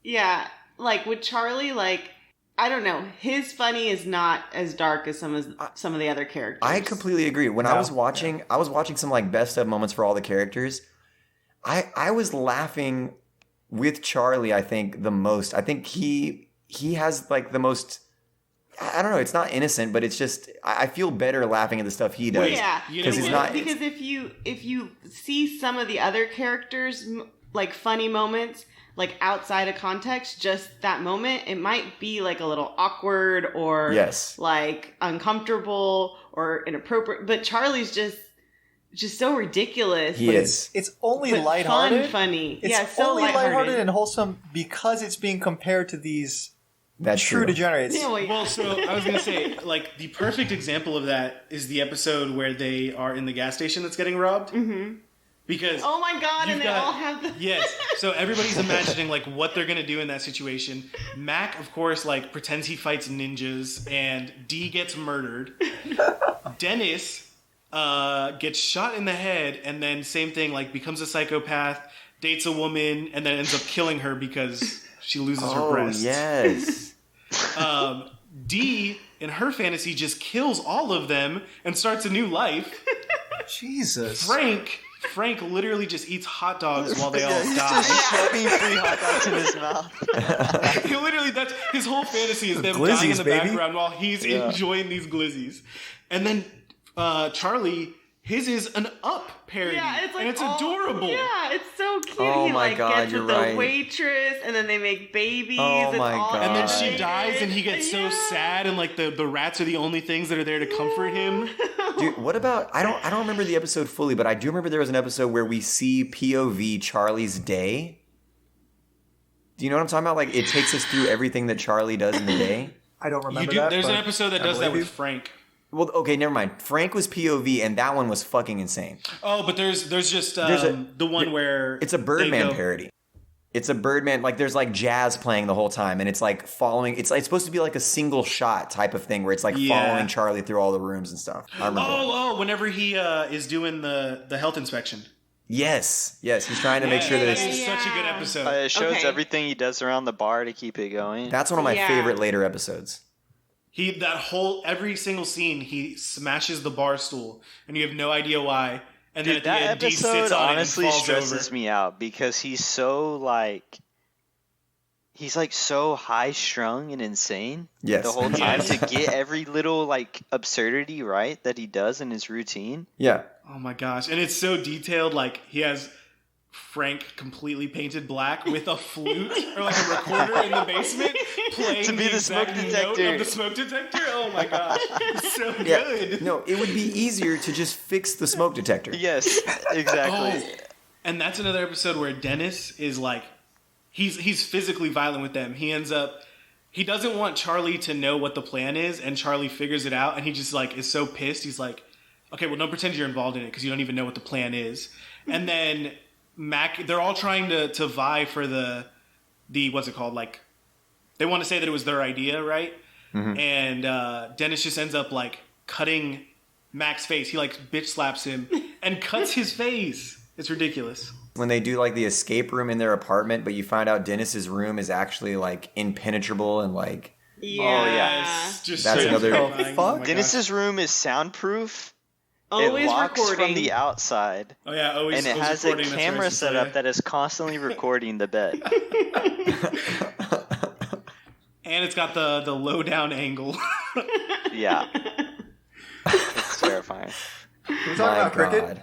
Yeah, like with Charlie, like I don't know, his funny is not as dark as some of the other characters. I completely agree. When I was watching some like best of moments for all the characters. I was laughing with Charlie. I think the most. I think he has like the most. I don't know. It's not innocent, but it's just I feel better laughing at the stuff he does. Yeah, because he's not. Because if you see some of the other characters like funny moments like outside of context, just that moment, it might be like a little awkward or like uncomfortable or inappropriate. But Charlie's just so ridiculous. It's only lighthearted. Funny. It's so only lighthearted and wholesome because it's being compared to these true degenerates. Yeah, well, so I was going to say, like, the perfect example of that is the episode where they are in the gas station that's getting robbed. Mm-hmm. Because oh my god, and they all have the yes. So everybody's imagining like what they're gonna do in that situation. Mac, of course, like pretends he fights ninjas, and Dee gets murdered. Dennis gets shot in the head, and then same thing, like becomes a psychopath, dates a woman, and then ends up killing her because she loses her breasts. Yes. Dee, in her fantasy, just kills all of them and starts a new life. Jesus. Frank literally just eats hot dogs while they all die. He's just shoving 3 hot dogs in his mouth. He literally, that's his whole fantasy is them glizzies, dying in the baby. background while he's enjoying these glizzies. And then Charlie His is an Up parody. Yeah, it's like and it's adorable. Yeah, it's so cute. Oh he my like God, gets you're with right. the waitress, and then they make babies. Oh It's my all God. And then she animated. dies, and he gets so sad, and like the rats are the only things that are there to comfort him. Dude, what about I don't remember the episode fully, but I do remember there was an episode where we see POV Charlie's day. Do you know what I'm talking about? Like it takes us through everything that Charlie does in the day. I don't You remember do. that. There's an but episode that I does that believe with you. Frank. Well, okay, never mind. Frank was POV, and that one was fucking insane. Oh, but there's just There's the one where It's a they Birdman go- parody. It's a Birdman, like there's like jazz playing the whole time, and it's like following. It's supposed to be like a single shot type of thing where it's like Yeah. following Charlie through all the rooms and stuff. I remember. that. Whenever he is doing the health inspection. Yes, he's trying to make sure that That it's. is such a good episode. It shows Okay. everything he does around the bar to keep it going. That's one of my Yeah. favorite later episodes. Every single scene, he smashes the bar stool, and you have no idea why. And then Dude, at the that end, Dee episode sits on honestly it and falls stresses over. me out because he's so like so high strung and insane Yes. the whole time Yes. to get every little like absurdity right that he does in his routine. Yeah. Oh my gosh! And it's so detailed. Like he has Frank completely painted black with a flute or like a recorder in the basement playing To be the smoke exact detector. note of the smoke detector. Oh my gosh! It's so Yeah. good. No, it would be easier to just fix the smoke detector. Yes, exactly. Oh, and that's another episode where Dennis is like, he's physically violent with them. He doesn't want Charlie to know what the plan is, and Charlie figures it out, and he just like is so pissed. He's like, okay, well, don't pretend you're involved in it because you don't even know what the plan is. And then Mac, they're all trying to vie for the what's it called? Like, they want to say that it was their idea, right? Mm-hmm. And Dennis just ends up like cutting Mac's face. He like bitch slaps him and cuts his face. It's ridiculous. When they do like the escape room in their apartment, but you find out Dennis's room is actually like impenetrable and like Yeah. Oh, yeah. It's just That's so another- terrifying. Fuck? Oh my Dennis's room is soundproof. Always it locks recording. from the outside, gosh. Oh yeah, always. and it always has a recording, that's what I camera used to set up say. that is constantly recording the bed. And it's got the low down angle. Yeah, it's terrifying. Can we talk about cricket?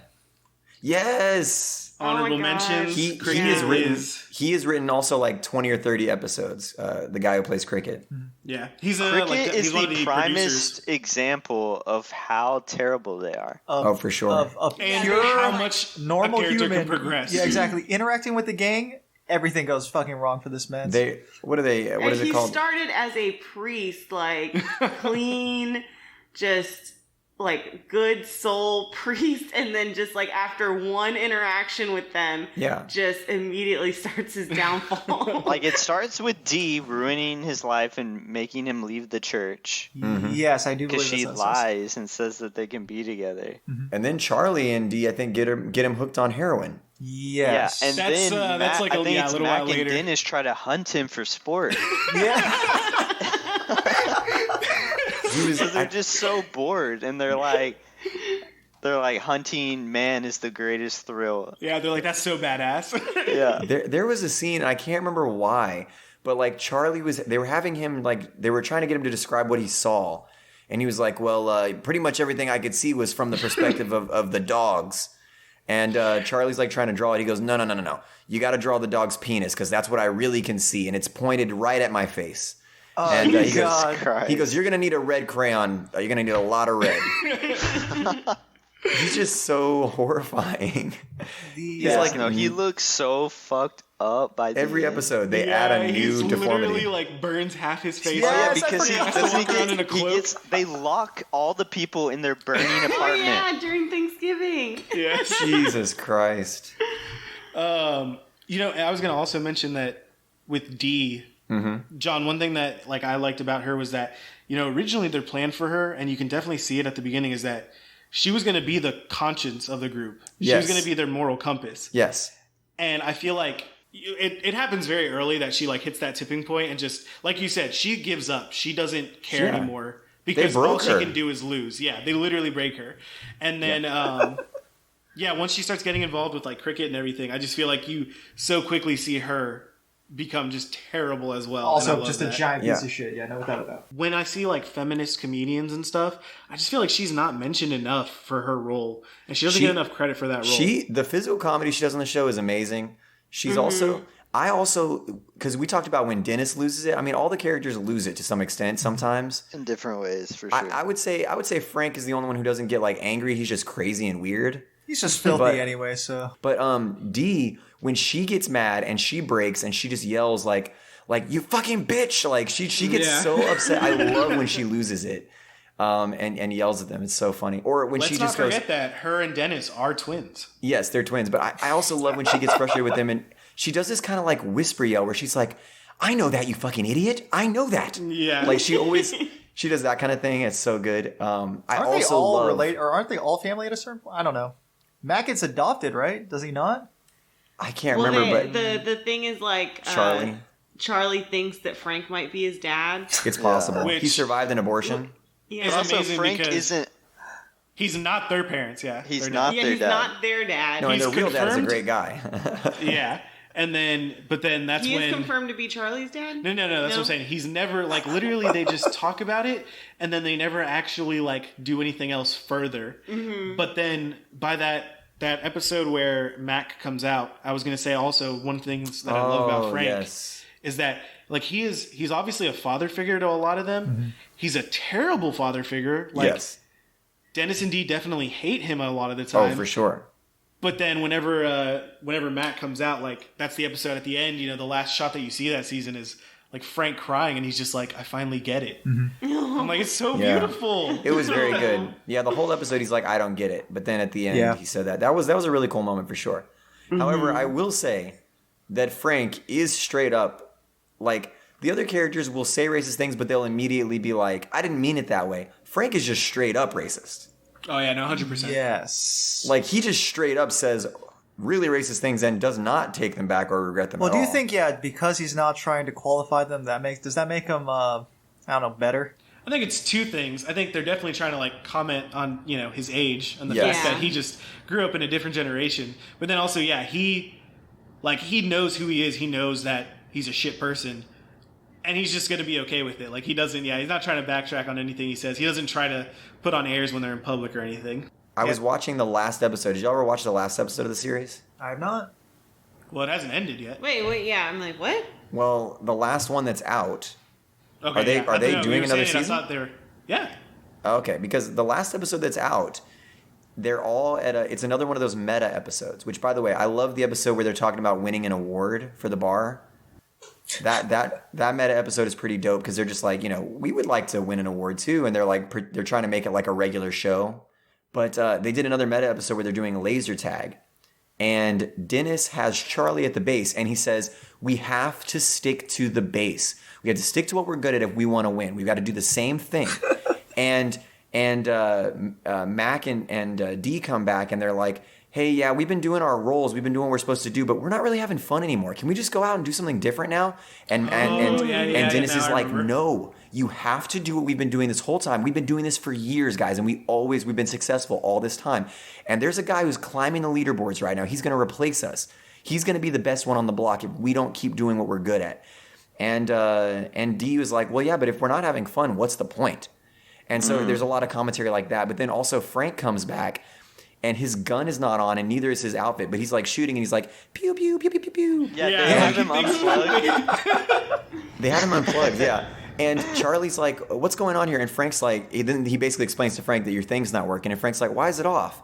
Yes. Honorable my gosh. mentions. He Cricket has written is- he has written also like 20 or 30 episodes. The guy who plays cricket. Yeah, he's a Cricket like is he's one of the the producers. primest example of how terrible they are. Oh, for sure. Of And pure how much normal a character human can progress. Yeah, exactly. Interacting with the gang, everything goes fucking wrong for this man. What And is it he called? started as a priest, like clean, just like good soul priest, and then just like after one interaction with them, Yeah. just immediately starts his downfall. Like it starts with Dee ruining his life and making him leave the church Yes, I do because believe she that's lies and says that they can be together. And then Charlie and Dee, I think, get him hooked on heroin. Yes. Yeah, and That's, then Matt, that's like I a- think yeah, a it's little Mac while and later. Dennis try to hunt him for sport. yeah. He was, So they're just so bored, and they're like hunting man is the greatest thrill. Yeah, they're like, that's so badass. Yeah. there was a scene, I can't remember why, but like Charlie they were having him, like, they were trying to get him to describe what he saw. And he was like, well, pretty much everything I could see was from the perspective of the dogs. And Charlie's like trying to draw it. He goes, no. You got to draw the dog's penis because that's what I really can see. And it's pointed right at my face. And he God. goes, you're going to need a red crayon. You're going to need a lot of red. He's just so horrifying. Yes, like- no, he looks so fucked up by the Every end. episode, they add a he's new deformity. literally like burns half his face. Yeah, Oh, yeah, Yes, I because he forgot. doesn't Walk around in a cloak. they lock all the people in their burning Oh apartment. yeah, during Thanksgiving. Yes. Jesus Christ. You know, I was gonna also mention that with Dee, John, one thing that like I liked about her was that, you know, originally their plan for her, and you can definitely see it at the beginning, is that she was gonna be the conscience of the group. She Yes. was gonna be their moral compass. Yes. And I feel like it happens very early that she like hits that tipping point and just like you said, she gives up. She doesn't care Yeah. anymore because broke all she her. can do is lose. Yeah, they literally break her. And then yeah, once she starts getting involved with like cricket and everything, I just feel like you so quickly see her become just terrible as well. Also, just a that. giant piece of shit. Yeah, no without a doubt. When I see like feminist comedians and stuff, I just feel like she's not mentioned enough for her role, and she doesn't get enough credit for that role. The physical comedy she does on the show is amazing. She's also, because we talked about when Dennis loses it. I mean, all the characters lose it to some extent sometimes. In different ways, for sure. I would say Frank is the only one who doesn't get like angry. He's just crazy and weird. He's just filthy anyway, so. But Dee, when she gets mad and she breaks and she just yells like you fucking bitch, like she gets so upset. I love when she loses it, and yells at them. It's so funny. Or when she just goes. Let's not forget that her and Dennis are twins. Yes, they're twins. But I also love when she gets frustrated with them and she does this kind of like whisper yell where she's like, "I know that, you fucking idiot. I know that." Yeah. Like she does that kind of thing. It's so good. Aren't they all related, or aren't they all family at a certain point? I don't know. Matt gets adopted, right? Does he not? I can't remember, but the thing is like Charlie thinks that Frank might be his dad. It's possible. Which, he survived an abortion. Yeah, it's Also, amazing Frank because isn't. He's not their parents. Yeah, He's They're not. yeah, their he's dad. not their dad. No, and He's their real dad is a confirmed. great guy. Yeah, but then that's he when is confirmed to be Charlie's dad. No, that's what I'm saying. He's never like literally. They just talk about it, and then they never actually like do anything else further. Mm-hmm. But then by that episode where Mac comes out, I was going to say also one of the things that I love about Frank is that like he's obviously a father figure to a lot of them. Mm-hmm. He's a terrible father figure. Like Dennis and Dee definitely hate him a lot of the time. Oh, for sure. But then whenever Matt comes out, like that's the episode at the end. You know, the last shot that you see that season is like Frank crying, and he's just like, "I finally get it." Mm-hmm. I'm like, it's so beautiful. It was very good. Yeah, the whole episode, he's like, "I don't get it," but then at the end, he said that. That was a really cool moment for sure. Mm-hmm. However, I will say that Frank is straight up like the other characters will say racist things, but they'll immediately be like, "I didn't mean it that way." Frank is just straight up racist. Oh yeah, no, 100%. Yes. Like he just straight up says really racist things and does not take them back or regret them. Well, at do you all. think because he's not trying to qualify them, does that make him I don't know, better? I think it's two things. I think they're definitely trying to like comment on his age and the fact that he just grew up in a different generation. But then also, he knows who he is. He knows that he's a shit person. And he's just going to be okay with it. Like, he doesn't, he's not trying to backtrack on anything he says. He doesn't try to put on airs when they're in public or anything. I was watching the last episode. Did y'all ever watch the last episode of the series? I have not. Well, it hasn't ended yet. Wait, yeah. I'm like, what? Well, the last one that's out. Okay, Are they doing another season? I thought they were, yeah. Okay, because the last episode that's out, they're all it's another one of those meta episodes, which, by the way, I love the episode where they're talking about winning an award for the bar. That meta episode is pretty dope because they're just like, we would like to win an award too, and they're trying to make it like a regular show. But they did another meta episode where they're doing laser tag, and Dennis has Charlie at the base, and he says we have to stick to the base. We have to stick to what we're good at if we want to win. We've got to do the same thing. and Mac and Dee come back, and they're like, hey, yeah, we've been doing our roles, we've been doing what we're supposed to do, but we're not really having fun anymore. Can we just go out and do something different now? And Dennis is like, no, you have to do what we've been doing this whole time. We've been doing this for years, guys, and we've been successful all this time. And there's a guy who's climbing the leaderboards right now. He's going to replace us. He's going to be the best one on the block if we don't keep doing what we're good at. And Dee was like, well, yeah, but if we're not having fun, what's the point? And so there's a lot of commentary like that. But then also Frank comes back, and his gun is not on, and neither is his outfit. But he's like shooting, and he's like, pew, pew, pew, pew, pew, pew. Yeah, they have him unplugged. They had him unplugged, yeah. And Charlie's like, what's going on here? And Frank's like, he basically explains to Frank that your thing's not working. And Frank's like, why is it off?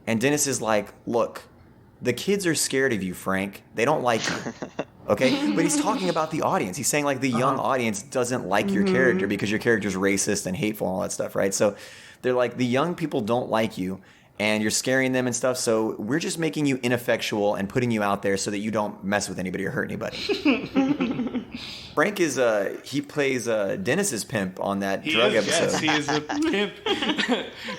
And Dennis is like, look, the kids are scared of you, Frank. They don't like you. Okay? But he's talking about the audience. He's saying like the young audience doesn't like your character because your character's racist and hateful and all that stuff, right? So they're like, the young people don't like you, and you're scaring them and stuff, so we're just making you ineffectual and putting you out there so that you don't mess with anybody or hurt anybody. Frank is he plays Dennis's pimp on that drug episode. Yes, he is a pimp.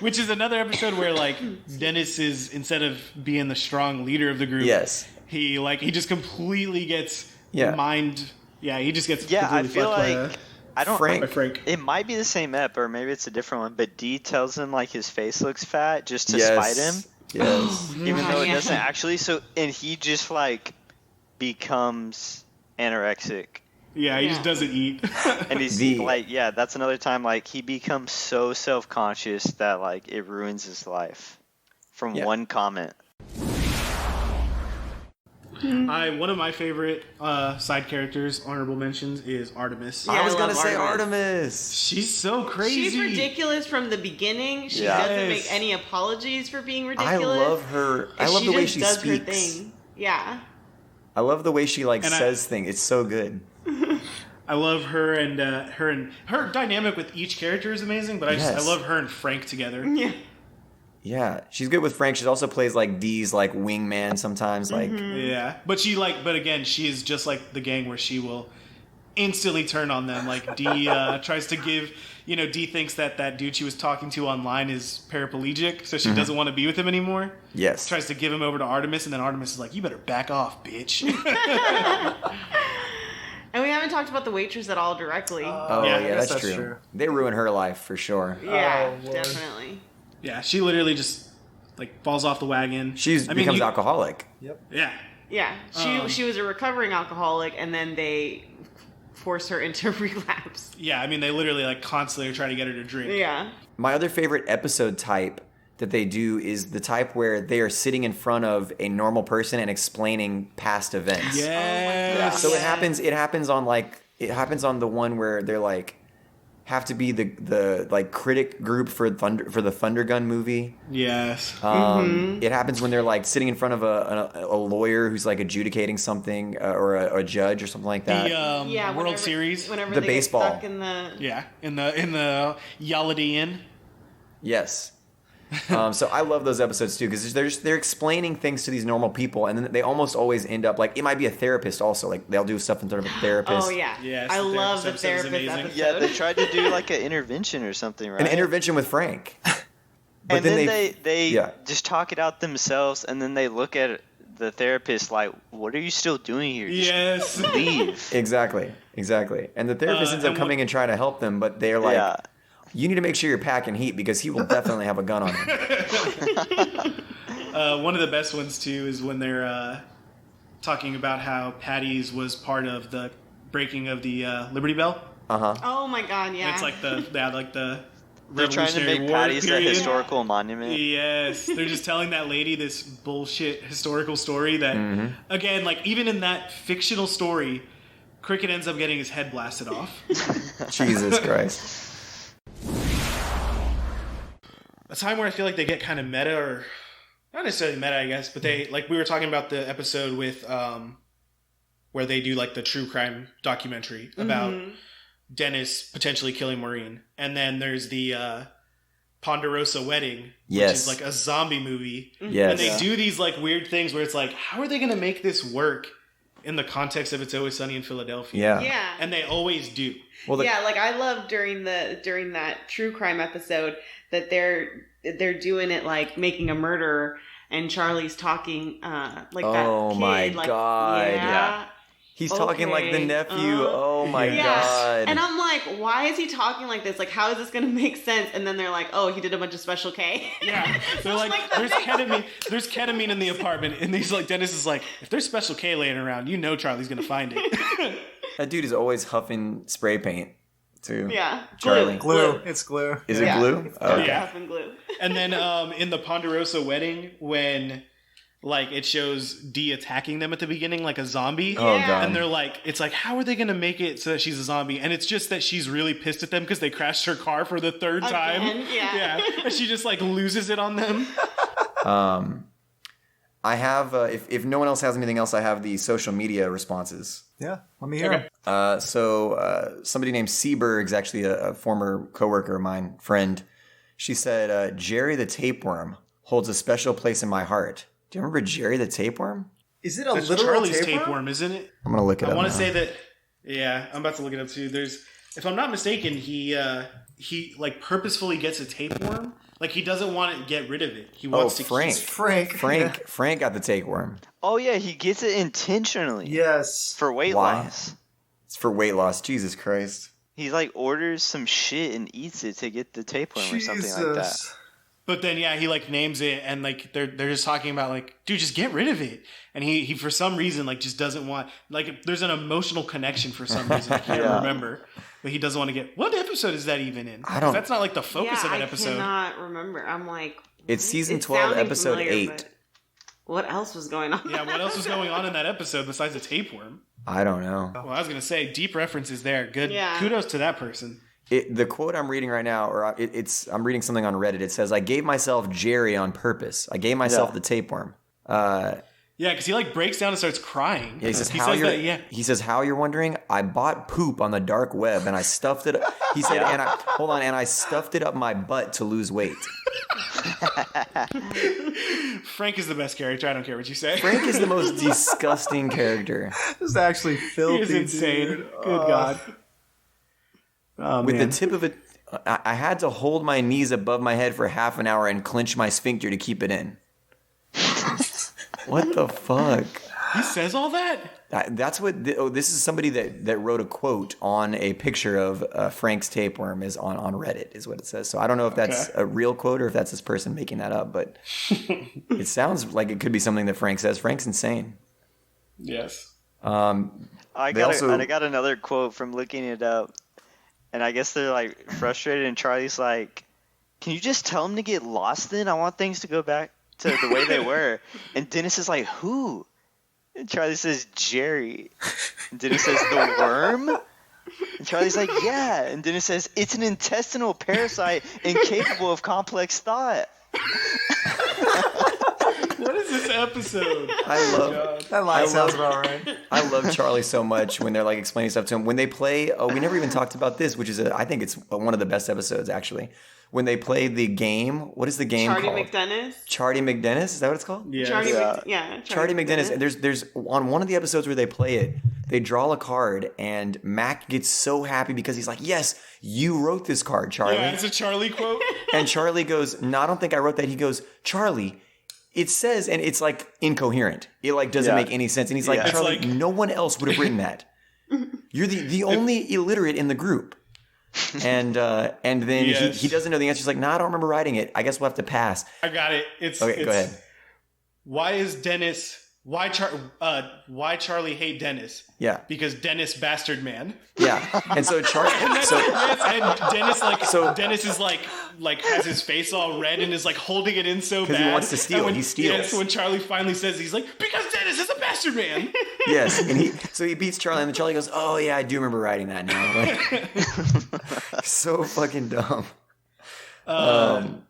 Which is another episode where like Dennis is, instead of being the strong leader of the group, he just completely gets mind. Yeah, he just gets I completely feel fucked like I don't. Frank. It might be the same ep, or maybe it's a different one. But Dee tells him like his face looks fat just to spite him. Yes. Even though it doesn't actually. So, and he just like becomes anorexic. Yeah, he just doesn't eat. And he's that's another time like he becomes so self-conscious that like it ruins his life from one comment. One of my favorite side characters, honorable mentions, is Artemis. Yeah, I was I going to love say Artemis. Artemis. She's so crazy. She's ridiculous from the beginning. She Yeah. doesn't Yes. make any apologies for being I ridiculous. love her. I love the way just she does speaks. her thing. Yeah. I love the way she And says things. It's so good. I love her and her dynamic with each character is amazing. But I Yes. love her and Frank together. Yeah. Yeah, she's good with Frank. She also plays like Dee's like wingman sometimes. Like Yeah, but but again, she is just like the gang where she will instantly turn on them. Like Dee tries to give, Dee thinks that dude she was talking to online is paraplegic, so she doesn't want to be with him anymore. yes, Tries to give him over to Artemis, and then Artemis is like, "You better back off, bitch." And we haven't talked about the waitress at all directly. oh Yeah, I yeah, guess that's, that's true. true. They ruin her life for sure. yeah, Oh, Lord. definitely. Yeah, she literally just like falls off the wagon. She's becomes alcoholic. Yeah, Yeah, she was a recovering alcoholic, and then they force her into relapse. yeah. I mean, they literally like constantly try to get her to drink. Yeah. My other favorite episode type that they do is the type where they are sitting in front of a normal person and explaining past events. Yes. So Yeah. it happens on the one where they're like have to be the like critic group for the Thunder Gun movie. Yes. It happens when they're like sitting in front of a lawyer who's like adjudicating something or a judge or something like that. The Yeah. World whenever- Series. Whenever The they baseball. get stuck in the. Yeah, in the Yaladian. Yes. So I love those episodes too because they're explaining things to these normal people and then they almost always end up like it might be a therapist also like they'll do stuff in front of a therapist. Oh yeah. Yes, I the love the therapist episode is therapist amazing. episode. Yeah, they tried to do like an intervention or something, right? An intervention with Frank. But and then they just talk it out themselves, and then they look at the therapist like, "What are you still doing here? Just Yes. leave." Exactly. And the therapist ends up and coming and trying to help them, but they're like, Yeah. you need to make sure you're packing heat because he will definitely have a gun on him. One of the best ones too is when they're talking about how Patty's was part of the breaking of the Liberty Bell. Oh my god, yeah. And it's like the They're trying to Revolutionary make War Patty's a period. historical monument. Yes, they're just telling that lady this bullshit historical story that, again, like even in that fictional story, Cricket ends up getting his head blasted off. Jesus Christ. A time where I feel like they get kind of meta, or not necessarily meta, I guess, but they like we were talking about the episode with where they do like the true crime documentary about Dennis potentially killing Maureen, and then there's the Ponderosa Wedding, Yes. which is like a zombie movie, Yes. and they do these like weird things where it's like, how are they going to make this work in the context of It's Always Sunny in Philadelphia? Yeah. yeah. And they always do. Well, Yeah, like I love during that true crime episode that they're doing it like making a murderer and Charlie's talking like that Oh kid, my like, God. Yeah. he's talking like the Okay, nephew. Oh my Yeah. God. And I'm like, why is he talking like this? Like, how is this going to make sense? And then they're like, oh, he did a bunch of Special K. Yeah, they're like, there's ketamine. There's ketamine in the apartment, and he's like, Dennis is like, if there's Special K laying around, you know Charlie's gonna find it. That dude is always huffing spray paint too. Yeah. Charlie. Glue. It's glue. Is Yeah. it glue? It's Oh, okay. Yeah. and glue. And then in the Ponderosa Wedding, when like it shows Dee attacking them at the beginning like a zombie. Oh, Yeah. God. And they're like, it's like, how are they going to make it so that she's a zombie? And it's just that she's really pissed at them because they crashed her car for the third time. Again, yeah. And she just like loses it on them. I have, if no one else has anything else, I have the social media responses. Yeah, let me hear him. So somebody named Seberg's actually a former coworker of mine, friend. She said, Jerry the Tapeworm holds a special place in my heart. Do you remember Jerry the Tapeworm? Is it a That's literal Charlie's tapeworm? tapeworm, isn't it? I'm going to look it I up want to now. say that. Yeah, I'm about to look it up too. There's, if I'm not mistaken, he like purposefully gets a tapeworm. Like he doesn't want to get rid of it. He wants to Frank. keep. Frank. Frank got the tapeworm. Oh yeah, he gets it intentionally Yes. for weight Why? loss. It's for weight loss. Jesus Christ. He like orders some shit and eats it to get the tapeworm or something like that. Jesus. But then he like names it, and like they're just talking about like, dude, just get rid of it. And he for some reason like just doesn't want, like, there's an emotional connection for some reason I can't remember, but he doesn't want to get. What episode is that even in? I don't. That's not like the focus of that episode. I cannot remember. I'm like, it's season 12, episode 8. What else was going on? Yeah, what else was going on in that episode besides the tapeworm? I don't know. Well, I was gonna say deep references there. Good. Yeah. Kudos to that person. The quote I'm reading right now, or I'm reading something on Reddit. It says, "I gave myself Jerry on purpose. I gave myself the tapeworm." Yeah, because he like breaks down and starts crying. Yeah, he says, He says, "How you're wondering? I bought poop on the dark web and I stuffed it." He said, and I stuffed it up my butt to lose weight. Frank is the best character. I don't care what you say. Frank is the most disgusting character. This is actually filthy. He is insane. Dude. Good God. Oh, with the tip of it, I had to hold my knees above my head for half an hour and clench my sphincter to keep it in. What the fuck? He says all that? That's what. This is somebody that wrote a quote on a picture of Frank's tapeworm is on Reddit, is what it says. So I don't know if that's a real quote or if that's this person making that up, but it sounds like it could be something that Frank says. Frank's insane. Yes. I got another quote from looking it up. And I guess they're like frustrated, and Charlie's like, "Can you just tell him to get lost then? I want things to go back to the way they were." And Dennis is like, "Who?" And Charlie says, "Jerry." And Dennis says, "The worm?" And Charlie's like, "Yeah." And Dennis says, "It's an intestinal parasite incapable of complex thought." What is this episode? That line sounds about right. I love Charlie so much when they're like explaining stuff to him. When they play, we never even talked about this, which is I think it's one of the best episodes actually. When they play the game, what is the game called? Charlie McDennis. Is that what it's called? Yeah. Charlie McDennis. And there's on one of the episodes where they play it, they draw a card, and Mac gets so happy because he's like, "Yes, you wrote this card, Charlie." Yeah, it's a Charlie quote. And Charlie goes, "No, I don't think I wrote that." He goes, "Charlie, it says," and it's like incoherent. It like doesn't make any sense. And he's like, "Charlie, no one else would have written that. You're the only illiterate in the group." And then he doesn't know the answer. He's like, "No, I don't remember writing it. I guess we'll have to pass." I got it. Go ahead. Why is Dennis? Why Charlie hate Dennis? Yeah, because Dennis bastard man. Yeah, and so Charlie. Dennis is like has his face all red and is like holding it in so bad because he wants to steal. He steals. Yes, when Charlie finally says, he's like, "Because Dennis is a bastard man." Yes, and he beats Charlie, and then Charlie goes, "Oh yeah, I do remember writing that now." Like, so fucking dumb.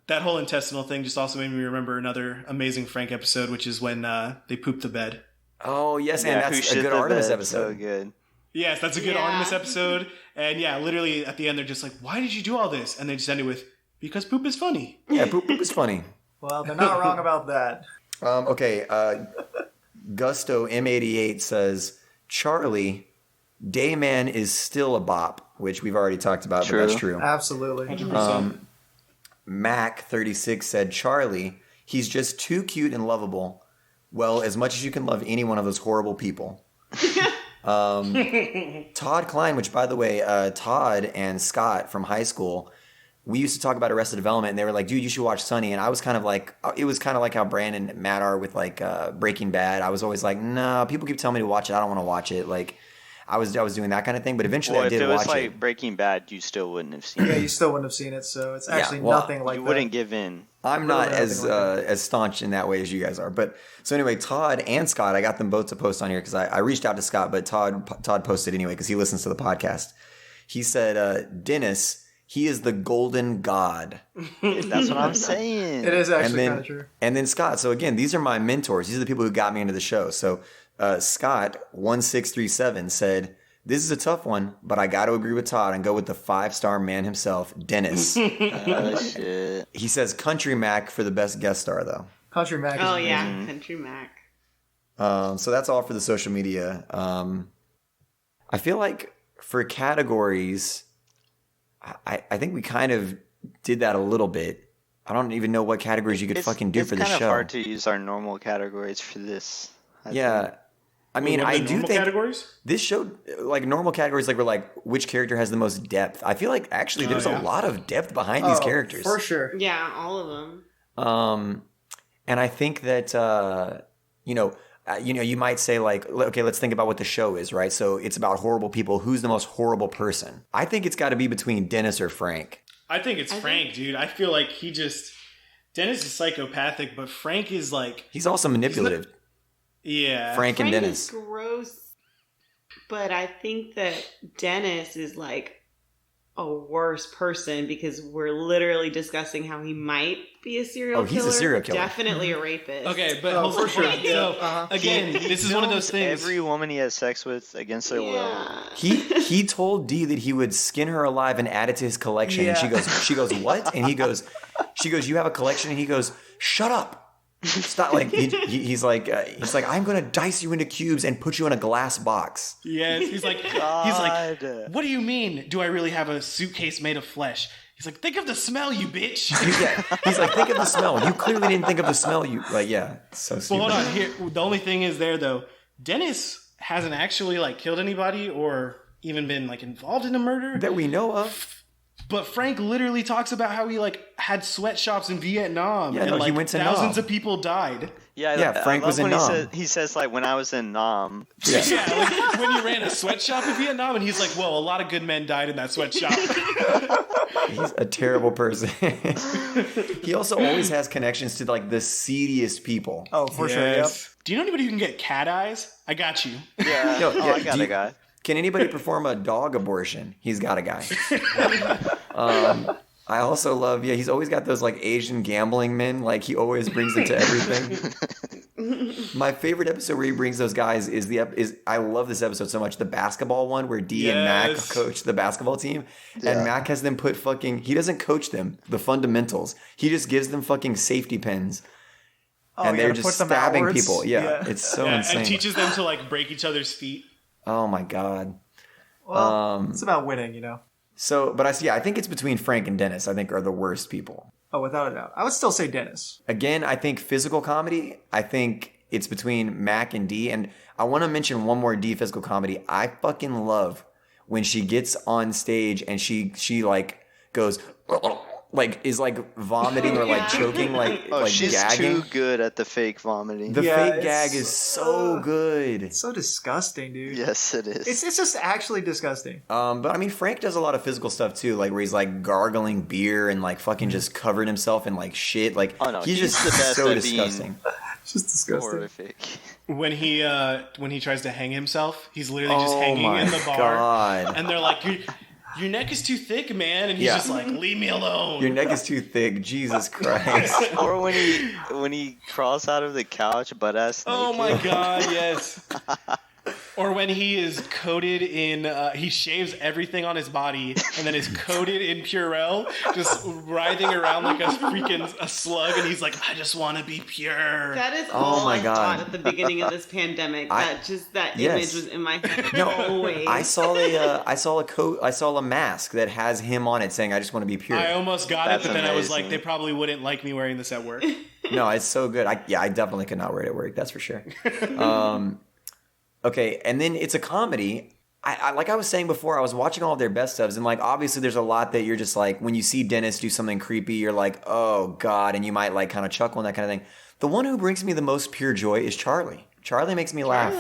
That whole intestinal thing just also made me remember another amazing Frank episode, which is when they poop the bed. Oh yes, and that's a good Artemis episode. So good. Yes, that's a good Artemis episode. And yeah, literally at the end they're just like, "Why did you do all this?" And they just end it with, "Because poop is funny." Yeah, poop is funny. Well, they're not wrong about that. Okay, Gusto M88 says, "Charlie, Dayman is still a bop," which we've already talked about, but that's true. Absolutely. 100%. Mac36 said, "Charlie, he's just too cute and lovable. Well, as much as you can love any one of those horrible people." Todd Klein, which by the way, Todd and Scott from high school, we used to talk about Arrested Development, and they were like, "Dude, you should watch Sunny." And I was kind of like, it was kind of like how Bran and Matt are with like Breaking Bad. I was always like, "No, people keep telling me to watch it. I don't want to watch it." Like, I was doing that kind of thing, but eventually I did watch it. If it was like Breaking Bad, you still wouldn't have seen it. Yeah, you still wouldn't have seen it, so it's actually nothing like that. You wouldn't give in. I'm not as staunch in that way as you guys are. But so anyway, Todd and Scott, I got them both to post on here because I reached out to Scott, but Todd posted anyway because he listens to the podcast. He said, "Dennis, he is the golden god." That's what I'm saying. It is actually kind of true. And then Scott. So again, these are my mentors. These are the people who got me into the show. So Scott 1637 said, "This is a tough one, but I got to agree with Todd and go with the 5-star man himself, Dennis." Oh, shit. He says Country Mac for the best guest star, though. Country Mac. Oh yeah, Country Mac. So that's all for the social media. I feel like for categories, I think we kind of did that a little bit. I don't even know what categories you could fucking do for the show. It's kind of hard to use our normal categories for this. I think. I mean, What are I the do normal think categories? this showed like normal categories, like were like which character has the most depth. I feel like actually there's a lot of depth behind these characters for sure. Yeah, all of them. And I think that you might say like, okay, let's think about what the show is, right? So it's about horrible people. Who's the most horrible person? I think it's got to be between Dennis or Frank. I think it's Frank, dude. I feel like Dennis is psychopathic, but Frank is like... He's also manipulative. Yeah. Frank and Dennis. Is gross, but I think that Dennis is like a worse person because we're literally discussing how he might be a serial killer. He's a serial killer. Definitely a rapist. Okay, but hold on. for sure. So, again, this is one of those things. Every woman he has sex with against their will. He told Dee that he would skin her alive and add it to his collection. Yeah. And she goes, what? And she goes, you have a collection? And he goes, shut up. Stop. Like he's like, I'm gonna dice you into cubes and put you in a glass box. Yes, he's like, what do you mean? Do I really have a suitcase made of flesh? He's like, think of the smell, you bitch. He's like, think of the smell. You clearly didn't think of the smell. You like, yeah, it's so stupid. Well, hold on. Here, the only thing is there though, Dennis hasn't actually like killed anybody or even been like involved in a murder that we know of. But Frank literally talks about how he like had sweatshops in Vietnam. Yeah, and no, like he went to thousands Nam. of people died. Yeah, Frank was in Nam. He says like when I was in Nam. Yeah, like when he ran a sweatshop in Vietnam, and he's like, "Well, a lot of good men died in that sweatshop." He's a terrible person. He also always has connections to like the seediest people. Oh, for sure. Yep. Do you know anybody who can get cat eyes? I got you. Yeah, I got a guy. Can anybody perform a dog abortion? He's got a guy. I also love, he's always got those like Asian gambling men. Like he always brings them to everything. My favorite episode where he brings those guys is I love this episode so much. The basketball one where Dee and Mac coach the basketball team. Yeah. And Mac has them put he doesn't coach them, the fundamentals. He just gives them fucking safety pins. And they're just stabbing people. Yeah, it's so insane. And teaches them to like break each other's feet. Oh my God. Well, it's about winning, you know. So, but I think it's between Frank and Dennis, I think, are the worst people. Oh, without a doubt. I would still say Dennis. Again, I think physical comedy, I think it's between Mac and Dee. And I want to mention one more Dee physical comedy. I fucking love when she gets on stage and she like goes... like is like vomiting or like choking, like she's gagging. too good at the fake vomiting. The fake gag is so good. It's so disgusting, dude. Yes, it is. It's just actually disgusting. But I mean, Frank does a lot of physical stuff too, like where he's like gargling beer and like fucking just covered himself in like shit. Like he's just the best so at disgusting. It's just disgusting. Horrific. When he tries to hang himself, he's literally just hanging in the bar, God. and they're like, your neck is too thick, man. And he's just like, leave me alone. Your neck is too thick. Jesus Christ. Or when he crawls out of the couch butt ass naked. Oh my God, yes. Or when he is coated in, he shaves everything on his body and then is coated in Purell, just writhing around like a slug, and he's like, I just want to be pure. That is all my I God. thought at the beginning of this pandemic. That image was in my head always. I saw a mask that has him on it saying, I just want to be pure. I almost got it, but then I was like, amazing. they probably wouldn't like me wearing this at work. No, it's so good. I definitely could not wear it at work. That's for sure. Okay, and then it's a comedy. I like I was saying before, I was watching all of their best ofs, and like obviously there's a lot that you're just like, when you see Dennis do something creepy, you're like, oh God, and you might like kind of chuckle and that kind of thing. The one who brings me the most pure joy is Charlie. Charlie makes me laugh.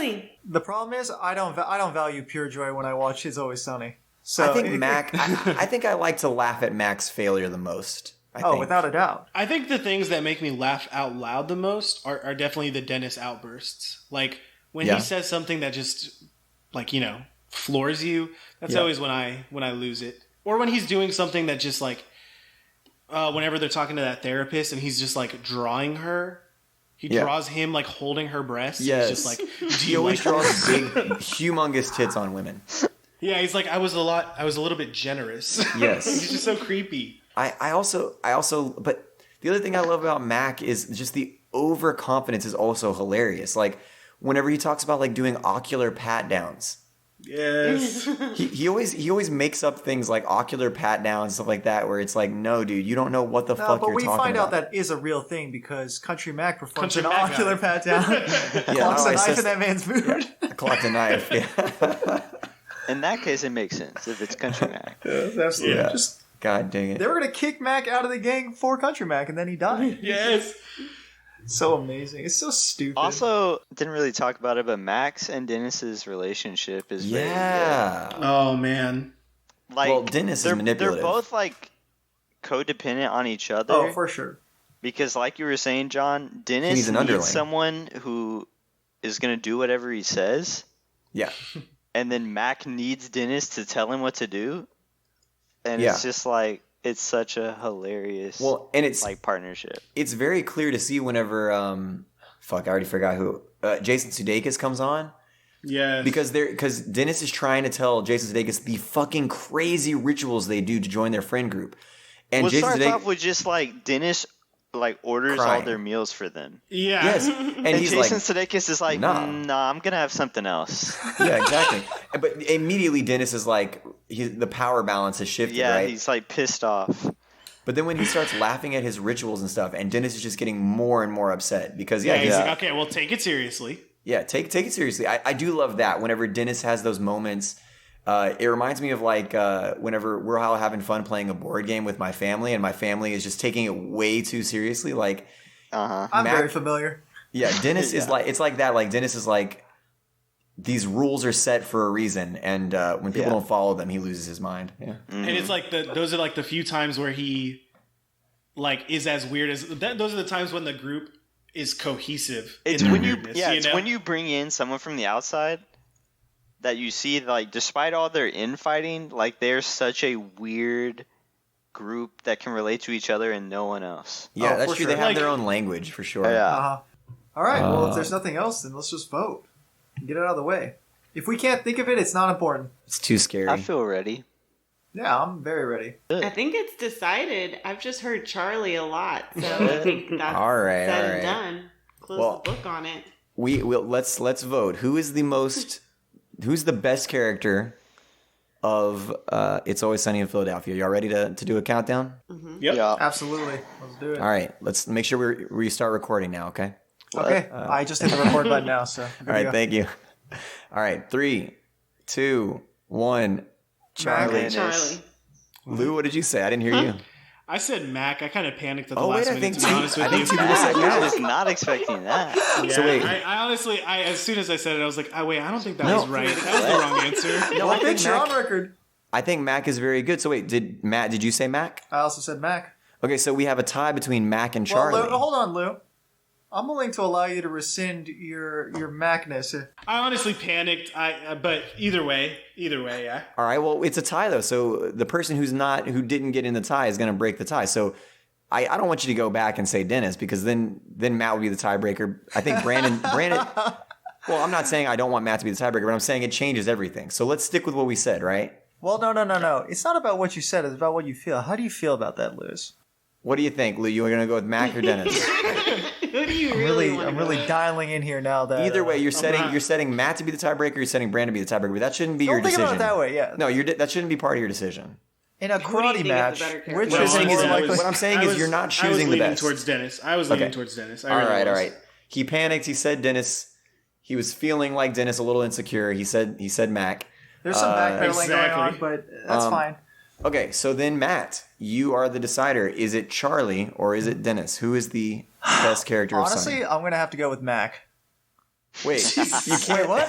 The problem is I don't value pure joy when I watch It's Always Sunny. So I think Mac. I think I like to laugh at Mac's failure the most. I think. Without a doubt. I think the things that make me laugh out loud the most are definitely the Dennis outbursts. Like when he says something that just like, floors you. That's always when I lose it. Or when he's doing something that just like whenever they're talking to that therapist and he's just like drawing her. He draws him like holding her breasts. Yes. He's just like, he always draws big, humongous tits on women. Yeah, he's like, I was a little bit generous. Yes. He's just so creepy. I also, but the other thing I love about Mac is just the overconfidence is also hilarious. Like whenever he talks about like doing ocular pat downs. Yes. He always makes up things like ocular pat downs, stuff like that, where it's like, no, dude, you don't know what the fuck you're talking about. But we find out that is a real thing because Country Mac performs Country an Mac ocular pat down. Plunks a knife in that man's mood. Yeah. Clock the knife. Yeah. In that case, it makes sense if it's Country Mac. Absolutely. Yeah. Just God dang it. they were gonna kick Mac out of the gang for Country Mac, and then he died. Yes. So amazing. It's so stupid. Also, didn't really talk about it, but Max and Dennis's relationship is very Yeah. Oh man. good. Like, Well, Dennis is they're manipulative. both like codependent on each other. Oh, for sure. Because, like you were saying, John, Dennis needs an underling. needs someone who is going to do whatever he says, Yeah. and then Mac needs Dennis to tell him what to do, and Yeah. it's just like it's such a hilarious Well, and it's like partnership. it's very clear to see whenever fuck, I already forgot who Jason Sudeikis comes on. Yes. Because Dennis is trying to tell Jason Sudeikis the fucking crazy rituals they do to join their friend group. And Well, it Jason starts Sudeikis, off with just like Dennis like orders Crying. all their meals for them, yeah. yes, and and he's Jason like, Sudeikis is like, nah. nah, I'm gonna have something else. yeah, exactly. But immediately Dennis is like, the power balance has shifted, Yeah, right? he's like pissed off. But then when he starts laughing at his rituals and stuff, and Dennis is just getting more and more upset because Yeah, he's Yeah. like, okay, well, take it seriously. yeah, take it seriously. I do love that whenever Dennis has those moments. It reminds me of like whenever we're all having fun playing a board game with my family, and my family is just taking it way too seriously. Like, Uh-huh. I'm Mac- very familiar. yeah, Dennis is Yeah. like, it's like that. Like Dennis is like, these rules are set for a reason, and when people Yeah. don't follow them, he loses his mind. Yeah, And it's like those are like the few times where he like is as weird as that. Those are the times when the group is cohesive. It's in their when you weirdness, it's know? when you bring in someone from the outside that you see like despite all their infighting, like they're such a weird group that can relate to each other and no one else. yeah, Oh, that's for true. sure. They have Like- their own language for sure. Yeah. All right. Well, if Uh, there's nothing else, then let's just vote. Get it out of the way. If we can't think of it, it's not important. It's too scary. I feel ready. Yeah, I'm very ready. I think it's decided. I've just heard Charlie a lot, so I think that's All right, said all and right. done. Close Well- the book on it. Let's vote. Who's the best character of It's Always Sunny in Philadelphia? Y'all ready to do a countdown? Yep. Yeah. Absolutely. Let's do it. All right, let's make sure we start recording now. Okay. Okay. I just hit the record button now, so. All right, thank you. All right, 3, 2, 1. Charlie. Dennis. Charlie. Lou, what did you say? I didn't hear you. I said Mac. I kind of panicked at the Oh, wait, last I minute. think To be two- honest I with think you. two people said I Mac. was not expecting that. Yeah, So wait. I honestly, as soon as I said it, I was like, wait, I don't think that No. was right. That was the wrong answer. No, Well, I think picture on Mac, record. I think Mac is very good. So wait, did you say Mac? I also said Mac. Okay, so we have a tie between Mac and Charlie. Well, Lou, hold on, Lou. I'm willing to allow you to rescind your Macness. I honestly panicked. But either way, yeah. All right, well, it's a tie though. So the person who didn't get in the tie is going to break the tie. So I don't want you to go back and say Dennis because then Matt would be the tiebreaker. I think Brandon. Well, I'm not saying I don't want Matt to be the tiebreaker, but I'm saying it changes everything. So let's stick with what we said, right? Well, no. It's not about what you said. It's about what you feel. How do you feel about that, Lewis? What do you think, Lou? You are going to go with Mac or Dennis? Who do you I'm really dialing in here now. That Either way, you're not- setting Matt to be the tiebreaker. You're setting Brandon to be the tiebreaker. But that shouldn't be your don't think decision. about it that way. Yeah. No, that shouldn't be part of your decision. In a Who do you karate think is the match, better character? which Well, is saying is- more likely? what I'm saying is you're not choosing I was the leaning best. towards Dennis. I was leaning towards Dennis. I All really right, all was. right. He panicked. He said Dennis. He was feeling like Dennis, a little insecure. He said Mac. There's some backpedaling going on, exactly. but that's fine. Okay, so then Matt, you are the decider. Is it Charlie or is it Dennis? Who is the best character of Honestly, Sunny? I'm gonna have to go with Mac. Wait, you can't. Wait, what?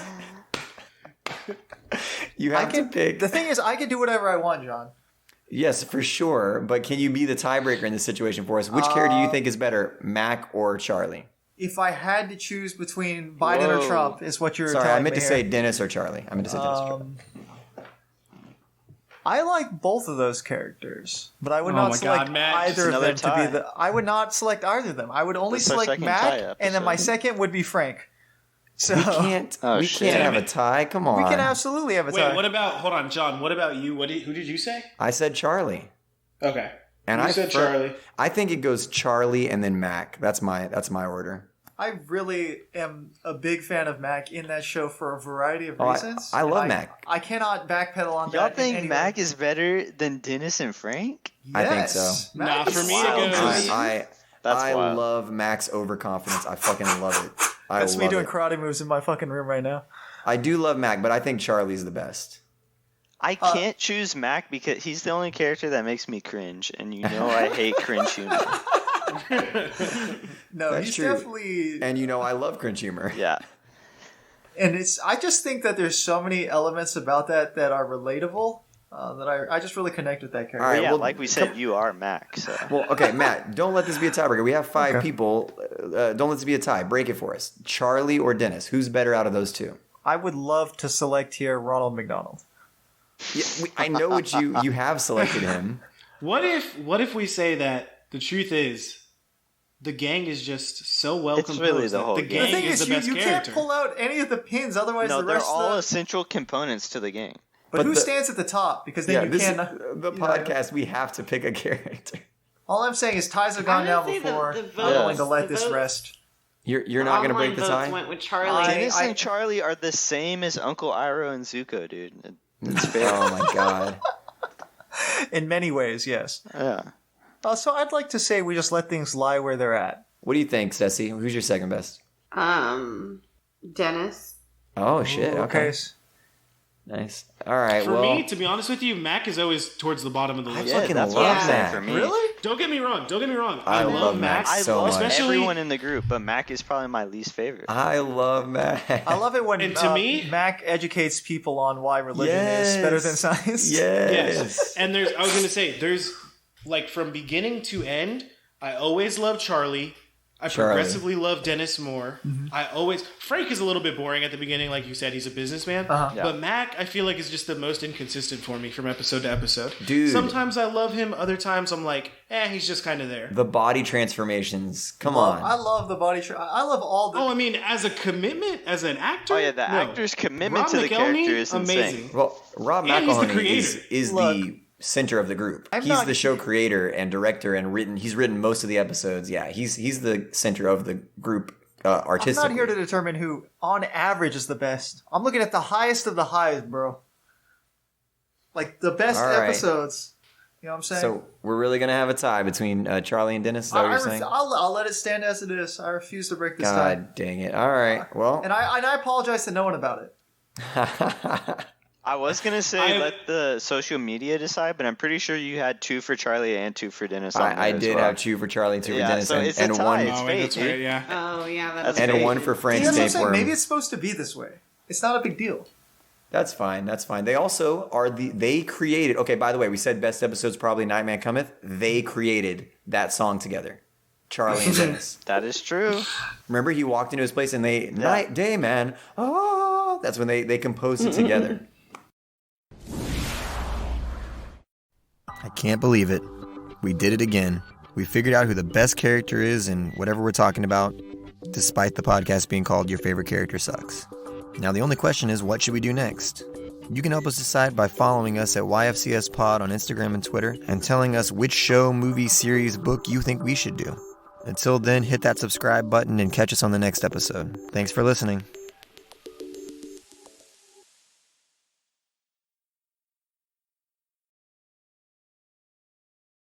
You have to pick. The thing is, I can do whatever I want, John. Yes, for sure. But can you be the tiebreaker in this situation for us? Which character do you think is better, Mac or Charlie? If I had to choose between Biden or Whoa. Trump, is what you're Sorry, telling I meant me to here. say Dennis or Charlie. I meant to say Dennis or Charlie. I like both of those characters, but I would Oh not my select God, Matt, either just of another them to tie. be the. I would not select either of them. I would only That's our select second Mac, tie and then my episode. second would be Frank. So We can't. Oh, we shit. can't have a tie. Come on. we can absolutely have a tie. Wait, what about? Hold on, John. What about you? Who did you say? I said Charlie, Okay, and you I said Charlie. I think it goes Charlie and then Mac. That's my order. I really am a big fan of Mac in that show for a variety of Oh, reasons. I love And Mac. I cannot backpedal on Y'all that. in think any Mac way. is better than Dennis and Frank? I think Yes. so. Mac Nah, is for me wild. it goes. That's I wild. love Mac's overconfidence. I fucking love it. That's me love doing it. karate moves in my fucking room right now. I do love Mac, but I think Charlie's the best. I can't choose Mac because he's the only character that makes me cringe, and you know I hate cringe humor. No, That's he's true. definitely. And I love cringe humor. Yeah. And I just think that there's so many elements about that are relatable that I just really connect with that character. All right, Yeah, well, like we said, you are Mac. So. Well, okay, Matt, don't let this be a tiebreaker. We have 5 Okay. people. Don't let this be a tie. Break it for us. Charlie or Dennis? Who's better out of those two? I would love to select here Ronald McDonald. Yeah, I know what you have selected him. What if we say that the truth is the gang is just so well It's composed really the that whole the gang. gang The thing is is, the best you character? can't pull out any of the pins, otherwise No, the they're rest all of the... essential components to the game. But who stands at the top? Because then you this can't... is the you know, podcast. We have to pick a character. all I'm saying is ties have gone down Honestly, before. the I'm votes- willing to let the this votes- rest. You're not going to break Online the votes tie? went with Charlie. Dennis and Charlie are the same as Uncle Iroh and Zuko, dude. It's fair. Oh my god. In many ways, yes. Yeah. So I'd like to say we just let things lie where they're at. What do you think, Cecy? Who's your second best? Dennis. Oh shit. Ooh, Okay. okay. Nice. All right. For well, me, to be honest with you, Mac is always towards the bottom of the list. Yeah, fucking that's love what I'm saying Mac. for me. Really? Don't get me wrong. I love Mac I so love much. Especially- everyone in the group, but Mac is probably my least favorite. I love Mac. I love it when And to me- Mac educates people on why religion is Yes. better than science. Yes. And I was gonna say, there's like from beginning to end, I always loved Charlie. I Charlie. progressively love Dennis more. Frank is a little bit boring at the beginning, like you said, he's a businessman. Uh-huh. Yeah. But Mac, I feel like is just the most inconsistent for me from episode to episode. Dude. Sometimes I love him, other times I'm like, he's just kind of there. The body transformations. Come I on. love the body. I love all the. Oh, I mean, as a commitment, as an actor. Oh yeah, the no. actor's commitment Rob to the McElhenney, character is insane. amazing. Well, Rob And he's the McElhenney creator. is the center of the group. I'm He's not- the show creator and director and he's written most of the episodes. Yeah, he's the center of the group I'm artistically. not here to determine who, on average, is the best. I'm looking at the highest of the highs, bro. Like the best All right. episodes. You know what I'm saying? So we're really gonna have a tie between Charlie and Dennis. Is that what you're saying? I'll let it stand as it is. I refuse to break this tie. God dang it! All right, well, And I apologize to no one about it. I was gonna say let the social media decide, but I'm pretty sure you had 2 for Charlie and 2 for Dennis. On I there as did well. have 2 for Charlie and 2 for Yeah, Dennis, so it's a and tie. one It's fate, that's dude. right, yeah. Oh yeah, That's and fate. one for See, Frank's that's what I'm saying. tapeworm. Maybe it's supposed to be this way. It's not a big deal. That's fine. That's fine. They also are they created. Okay, by the way, we said best episodes probably Nightman Cometh. They created that song together, Charlie and Dennis. That is true. Remember, he walked into his place and night day man. Oh, that's when they composed it together. I can't believe it. We did it again. We figured out who the best character is in whatever we're talking about, despite the podcast being called Your Favorite Character Sucks. Now, the only question is, what should we do next? You can help us decide by following us at YFCS Pod on Instagram and Twitter and telling us which show, movie, series, book you think we should do. Until then, hit that subscribe button and catch us on the next episode. Thanks for listening.